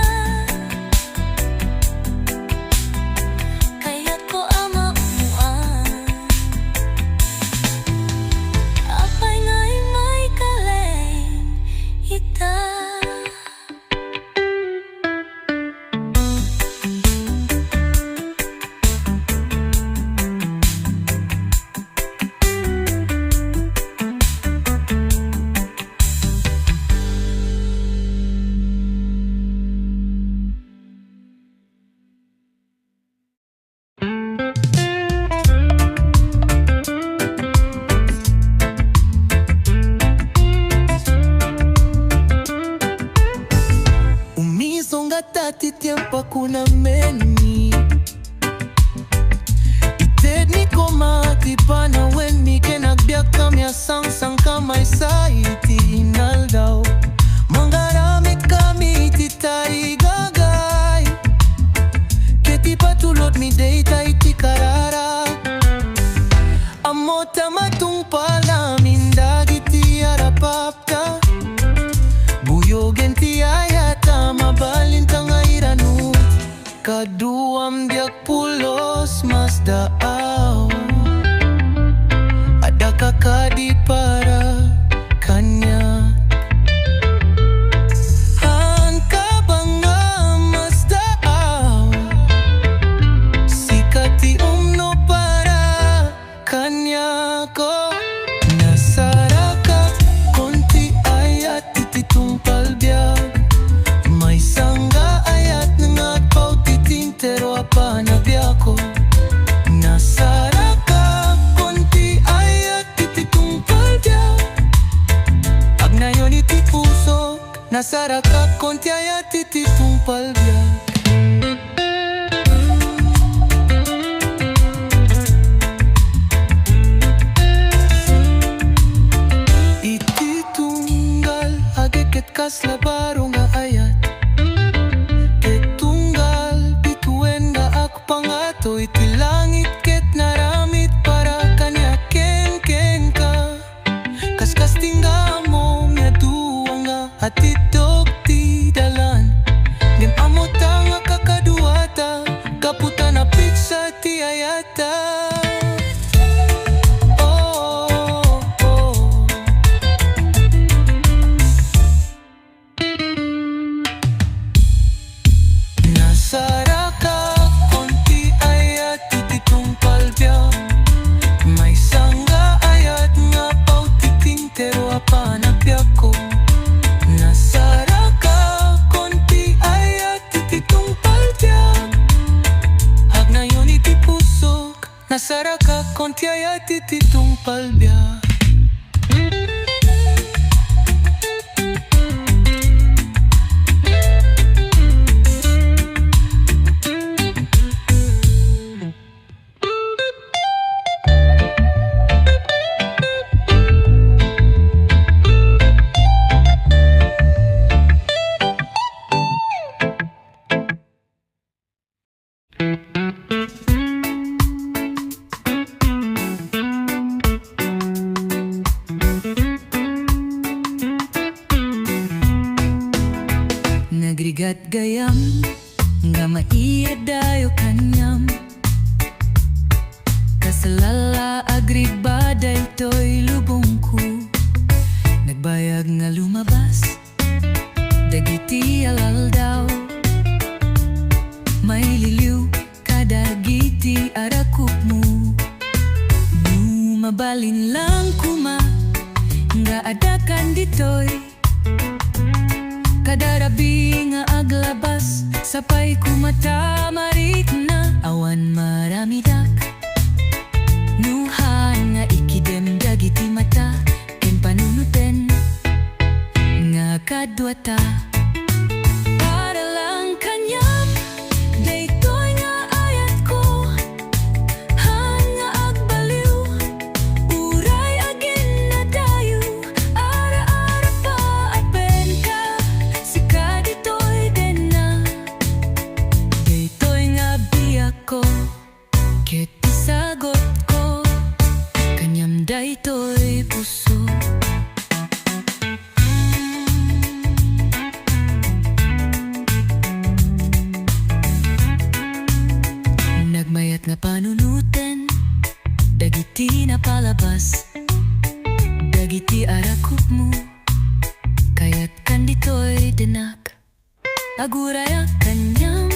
kaya't ko ang maamuan. Apay nga imay kaleng ita. Umisongatati tiempo kuna meni, itedni komati pana wen mi kenagbiak kami sang kamay sa iti inaldaw, manggaramit kami titay gagay, keti patulot mi dayta iti karara, amota matung palamin dagiti arapapta, buyogen ti ayata mabalintang airanu, kaduam diak pulos mas daaw, ada kakadi para kanya. kontiaya tititong palbiag. Iti tunggal ageket kas labaro nga ayat. Ket tunggal bituen nga ak pangato. Iti langit ket naramit para kanya ken ka. Kaskas tingga mo nga duwa nga atidok ti dalan. Ngem amo ta nga kakaduata kaputa na pizza ti ayata. Nasaraka konti ayat tititong palbiag. May sangga ayat nga pau titintero apanapyak ko. Nasaraka konti ayat tititong palbiag. Hag na yun iti pusok. Nasaraka konti ayat tititong palbiag. Nagrigat gayam nga maiya dayo kanyam. Kasalala agribaday to'y lubong ko. Nagbayag nga lumabas dagiti alaldaw. May liliw kadagiti arakuk mo. Mabalin lang kuma nga adakan ditoy. Kadarabi nga aglabas sapay kumatamarik na awan maramidak. Nuhan nga ikidem dagiti mata ken panunuten nga kadwata. Para lang kanyam daytoy nga ayat ko. Han nga agbaliw uray agin na dayo. Ara-ara pa apen ka sika ditoy den na. Daytoy nga biyak ko ket isagot ko. Kanyam daytoy puso. Nagmayat nga panunuten dagiti na palabas. Dagiti arakuk mo kayat kan ditoy denak. Aguraya kanyam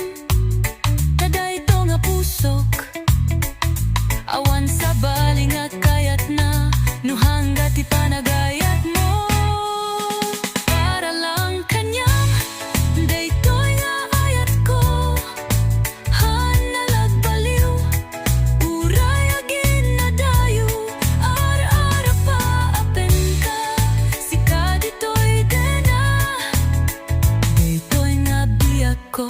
tadayto nga pusok. Awan sa baling at kayat na nuhangga ti panagayat mo. Para lang kanyam daytoy nga ayat ko. Han nalagbaliw uray agin na dayo. Ara-ara pa apen ka sika ditoy dena. Daytoy nga biyak ko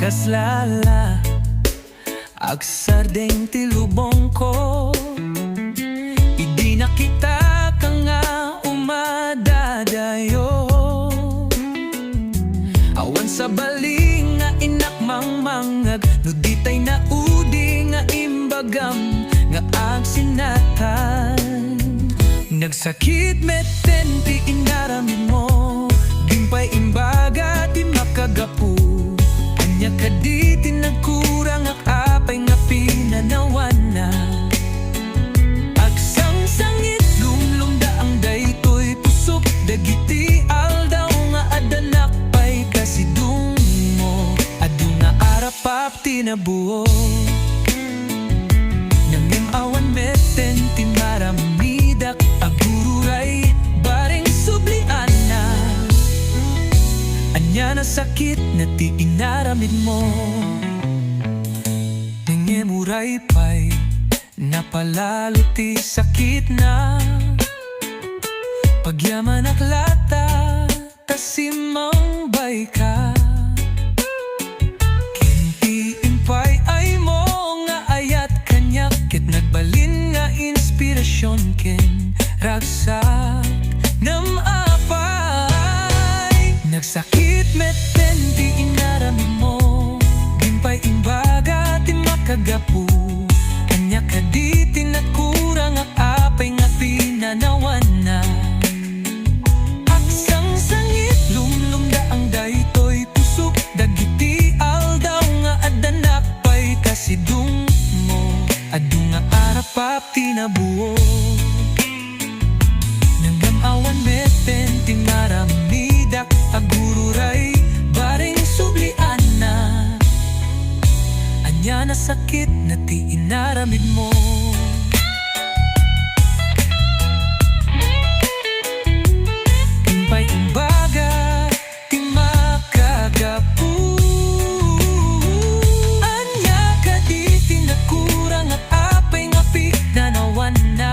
kaslala agsardeng ti lubong ko. Idi na kita ka nga umadadayo. Awan sa baling nga inakmangmangag, no ditay na udi nga imbagam nga agsinatan. Nagsakit meten ti inaramid mo, gimpay imbaga ti makagapu. Anya ka di tinagkurang ak apay nga pinanawan na. Agsang sangit lumlumda ang daytoy pusok, dagiti aldaw nga adanak pay kasidung mo. Adu nga arapap tinabuo, nangim awan meten ti maramidak, agururay bareng sublian na. Anya na sakit na ti inaramid mo, nangimuray pa'y napalalo ti sakit na. Pagyaman aklata kasimang bay ka, kintiin pa'y ay mo nga ayat kanyak, ket nagbalin nga inspirasyon ken ragsak nam apay. Nagsakit meten ti inaramid mo, gimpay imbaga ti makagapu. Kanya ka di tinagkurang ak apay nga pinanawan na. Aksang sangit lumlumda ang daytoy pusok, dagiti aldaw nga adanak pay kasidung mo. Adu nga arapap tinabuo, nangamawan meten ti maramidak, agururay bareng sublian na. Anya na sakit na ti inaramid mo. Gimpay imbaga ti makagapu. Anya ka di tinagkurang at apay nga pinanawan na.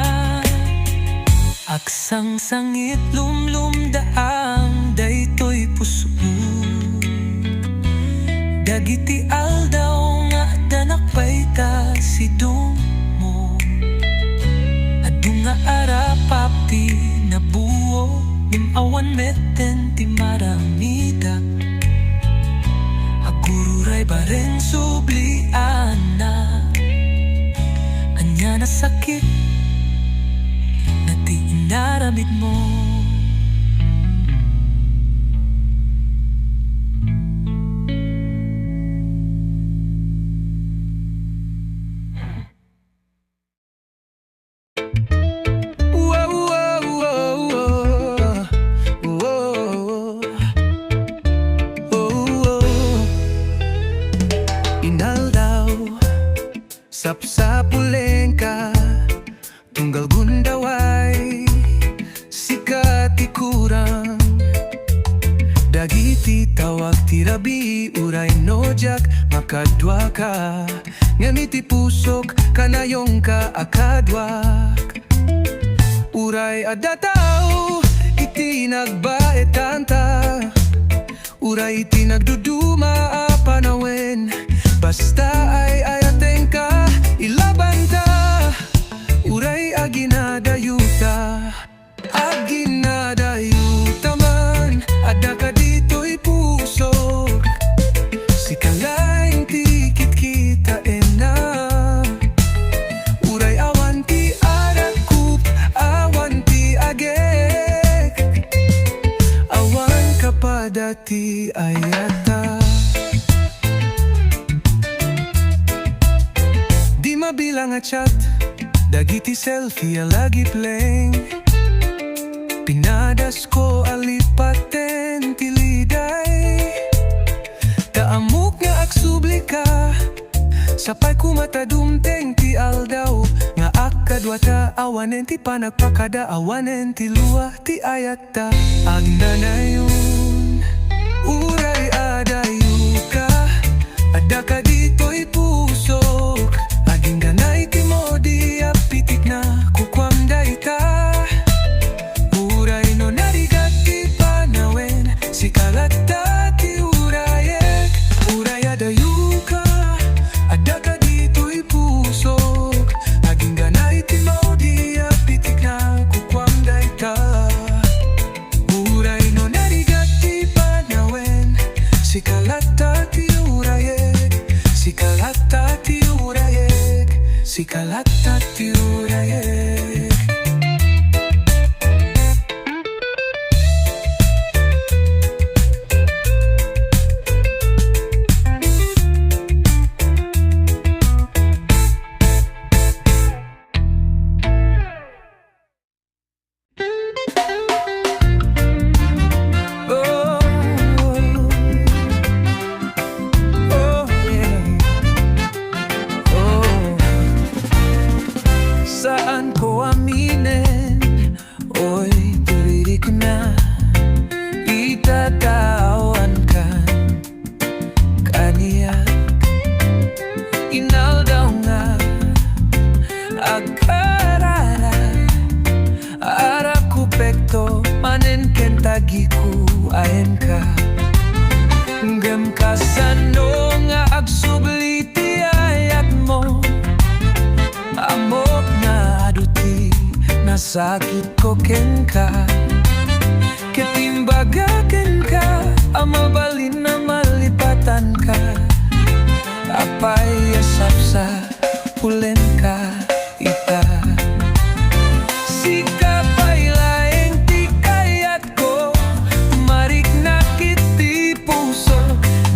Aksang sangit lumlumda ang daytoy puso, dagiti aldaw nga danak pay kasidung mo. Adu nga arapap ti nabuo, imawan meten ti maramidak, agururay bareng sublian na. Anya na sakit na ti inaramid mo. Inaldaw sapsapuleng ka, tunggal gundaway sikat ikurang. Dagiti tawag tirabi uray nojak makadwa ka, ngamiti pusok kanayong ka akadwak. Uray adataw iti nagbaetanta, uray iti nagduduma a panawen. Basta ay ayaten ka, ilabanta, uray aginadayuta. Aginadayuta man, ada ka dito'y pusok, si kalaing tikit kita ena. Uray awan ti arakup, awan ti agek, awan kapadati ayata. Mabilang at chat, dagiti selfie alagi pleng. Pinadas ko alipaten tiliday, kaamuk nga aksubli ka, sapay kumatadumteng ti aldaw nga akadwa ta. Awanen ti panagpakada, awanen ti luwa ti ayata. Agnanayon uray adayu ka, ada ka dito'y pusok, aging ganay ti mo di apitik na kukwam dayta. Uray no narigat ti panawen, si kalata ti urayek, uray adayu sakit ko ken ka, ketimbaga ken ka, amabalin na malipatan ka, apay asap sa pulen ka ita. Sikapay laeng ti kayat ko, marik nakit ti puso,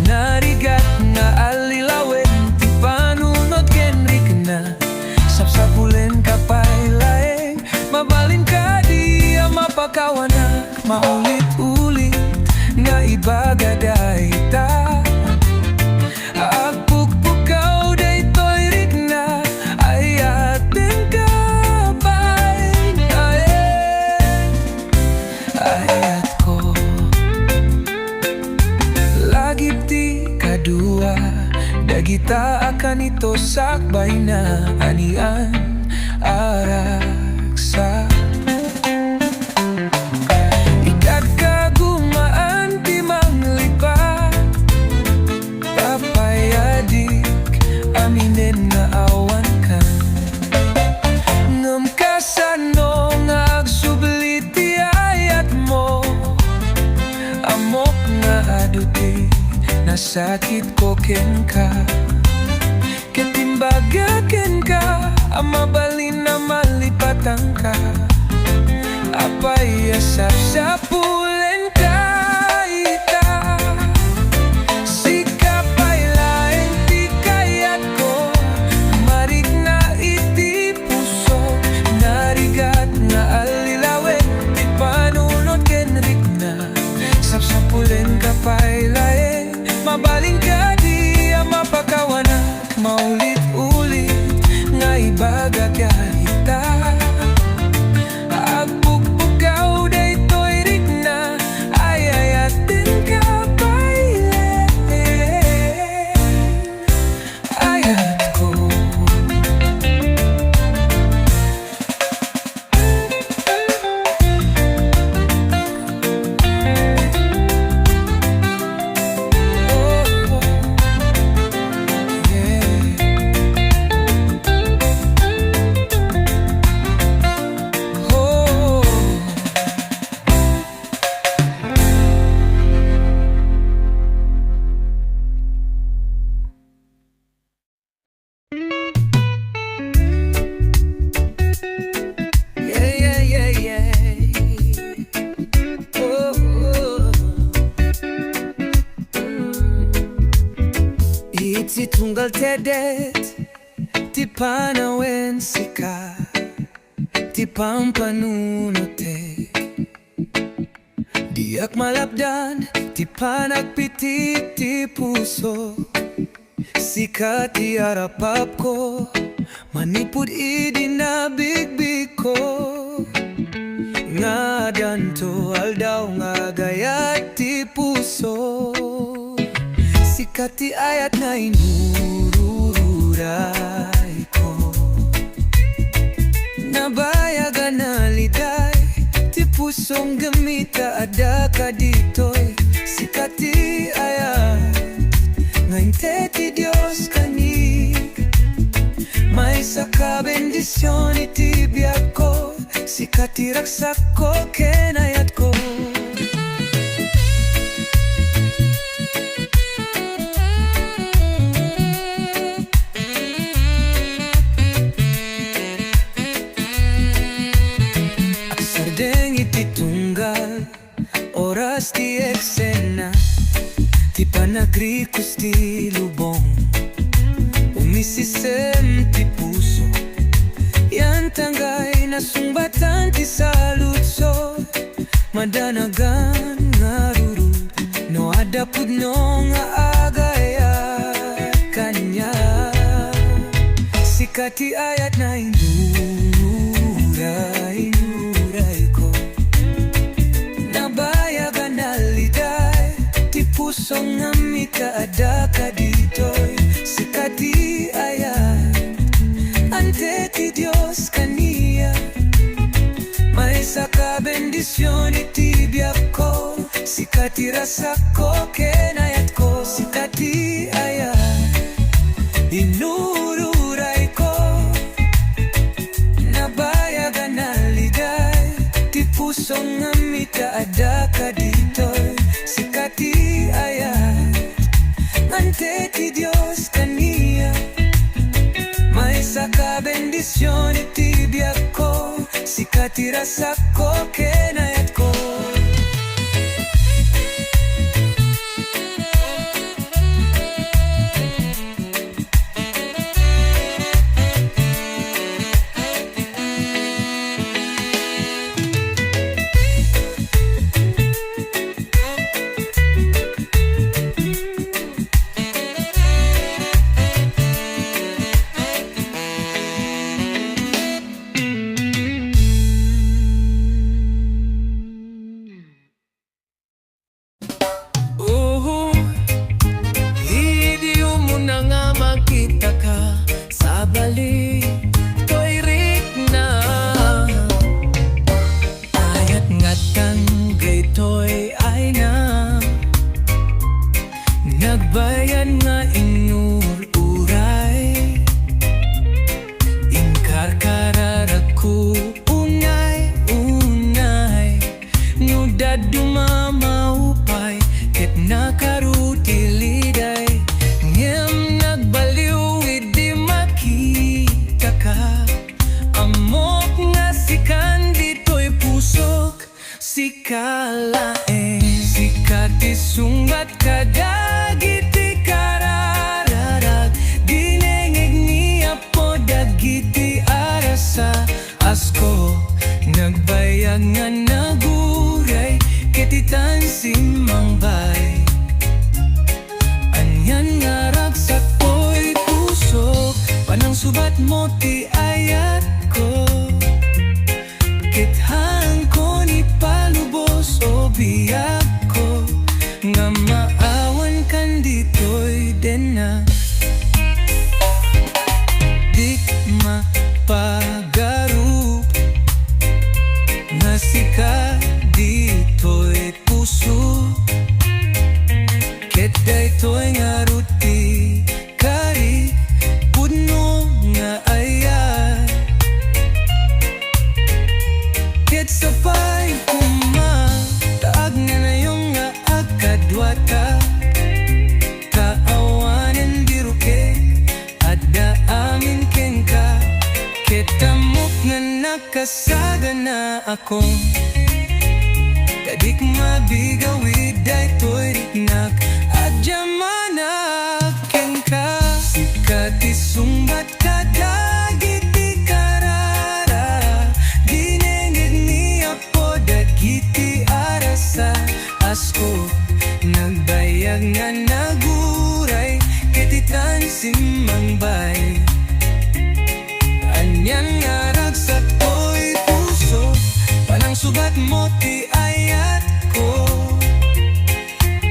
narigat nga alilawen ti panunod kenrik na, sapsapulen kapay laeng, mabalin ka di mapakawana, maulit-ulit nga ibagaday ta. Agpukpukaw daytoy rik na, ayaten ka pay ayat ko. Lagip ti kadua, dagita akan ito sakbay na anian araksa. Ikat ka gumaan ti manglipat, papayadik aminen na awan ka. Ngam kasano nga agsubli ti ayat mo, amok nga aduti nasakit ko ken ka, ketimbaga ken ka, amabalin na malipatan ka, apay asap sa pulen ka ita. Sikapay laeng ti kayat ko, marik na iti puso, narigat nga alilawen ti panunod kenrik na, sapsapulen kapay laeng, mabalin ka di mapakawana, maulit-ulit nga ibaga kahita. Agpukpukaw daytoy rik na, ayayatin ka pailen ayat ko. Iti tunggal tedet, ti panawen sika, ti pampanunote. Diak malapdan, ti panagpitik ti puso, sika ti arapap ko, manipud idi na bigbig ko. Nga danto aldaw nga gayat ti puso, sikat ti ayat na inururay ko. Nabayagan na liday, ti pusong gamita ada ka ditoy, sikat ti ayat nga inte ti Diyos kanig. May saka bendisyon iti biyak ko, sikat ti raksak ko ken ayat ko. Sardeng iti tunggal, oras ti eksena, ti panagrikos ti lubong, umisisem ti puso, yan tanggay na sumbatan ti salutso, madanagan nga rurud, no adapud no nga agaya kanya. Sikat ti ayat na inuray ko, nabayagan na liday, ti pusong nga mikaada ka ditoy, sikat ti ayat ante ti Diyos kaniya. May saka bendisyon iti biyak ko, sikat ti rasak ko ken ayat ko, sikat ti ayat inururay ko, nabayagan na liday. mente ti Dios kaniya. May saka bendisyon iti biyak ko, sikati rasa ko kenayat ko. Nagbayan nga inururay, ingkar kararaku unay, nudad dumamaupay, ket nakarutiliday. Ngem nagbaliw idi makita ka, amok nga sikan dito'y pusok, sikalaeng sikati sungbat kada. Nagbayag nga naguray, ketitan simang bay. Anyan nga ragsak ko'y pusok, panang subat mo ti ayat ko. Kethang ko ni palubos o biyak ko, nga maawan kan dito'y dena. Dik mapagarup sika dito'y puso, ket dayto'y nga ruti kari pudno nga ayat. Ket sapay kuma taag nga na yung nga agkadwata, kaawanan biruke at daamin ken ka, ket amok nga nakasaga na akong kadik mabigawid dayto'y riknak at jamanak ken ka. Sikati sumbat kadagiti karara, dinengeg ni apo dagiti arasa asko. Nagbayag nga naguray, ketitan simang bay. Anyan nga ragsak ko'y puso, panang subat mo ti ayat ko.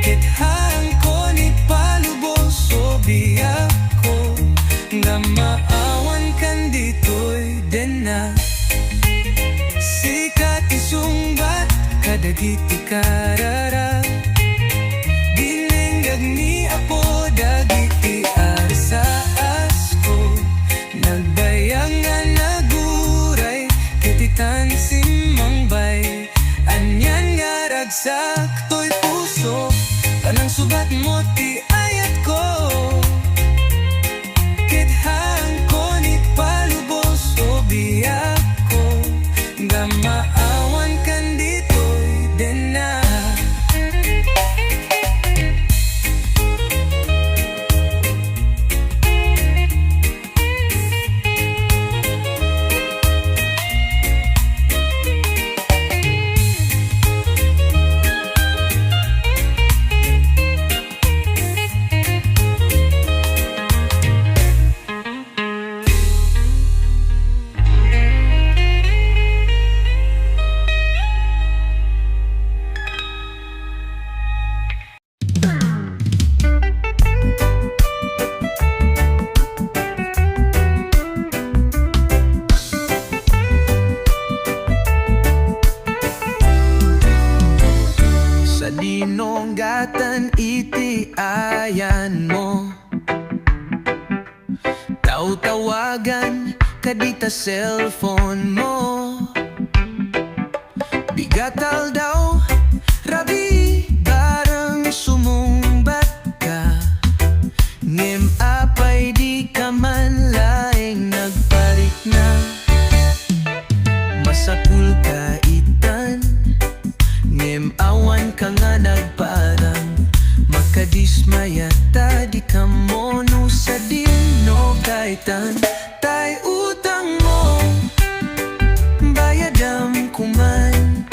Kethang ko ni palubos o biyak ko, nga maawan kan dito'y dena. Sikat isungbat kadagiti karara, dinenggag ni apo dagiti arsa asko. Nagbayang nga naguray, ketitan simang bay. Anyan nga ragsak to'y puso, panang subat mo ti ayat ko. Kethang ko ni palubos o biyak ko, nga maawan kan dito'y dena. Dinonggatan iti ayan mo, taw-tawagan kadita cellphone mo. Bigatal daw rabi barang sumumbat ka, mayata di ka mo no sa dino kaitan tay utang mo bayadam kuman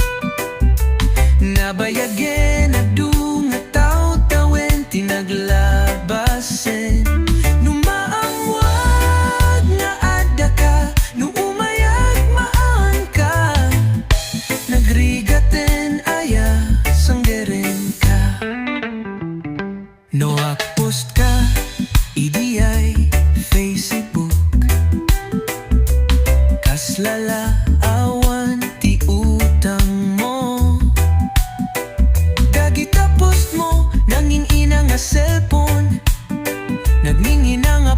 nabayagin na dunga tao tawen tinaglabasen numaangwag na ada ka no umayag maan ka nagrigaten aya sanggerin ka no post ka idiyay Facebook kaslala awan ti utang mo dagita post mo nanging ina nga cellphone nagmingin nga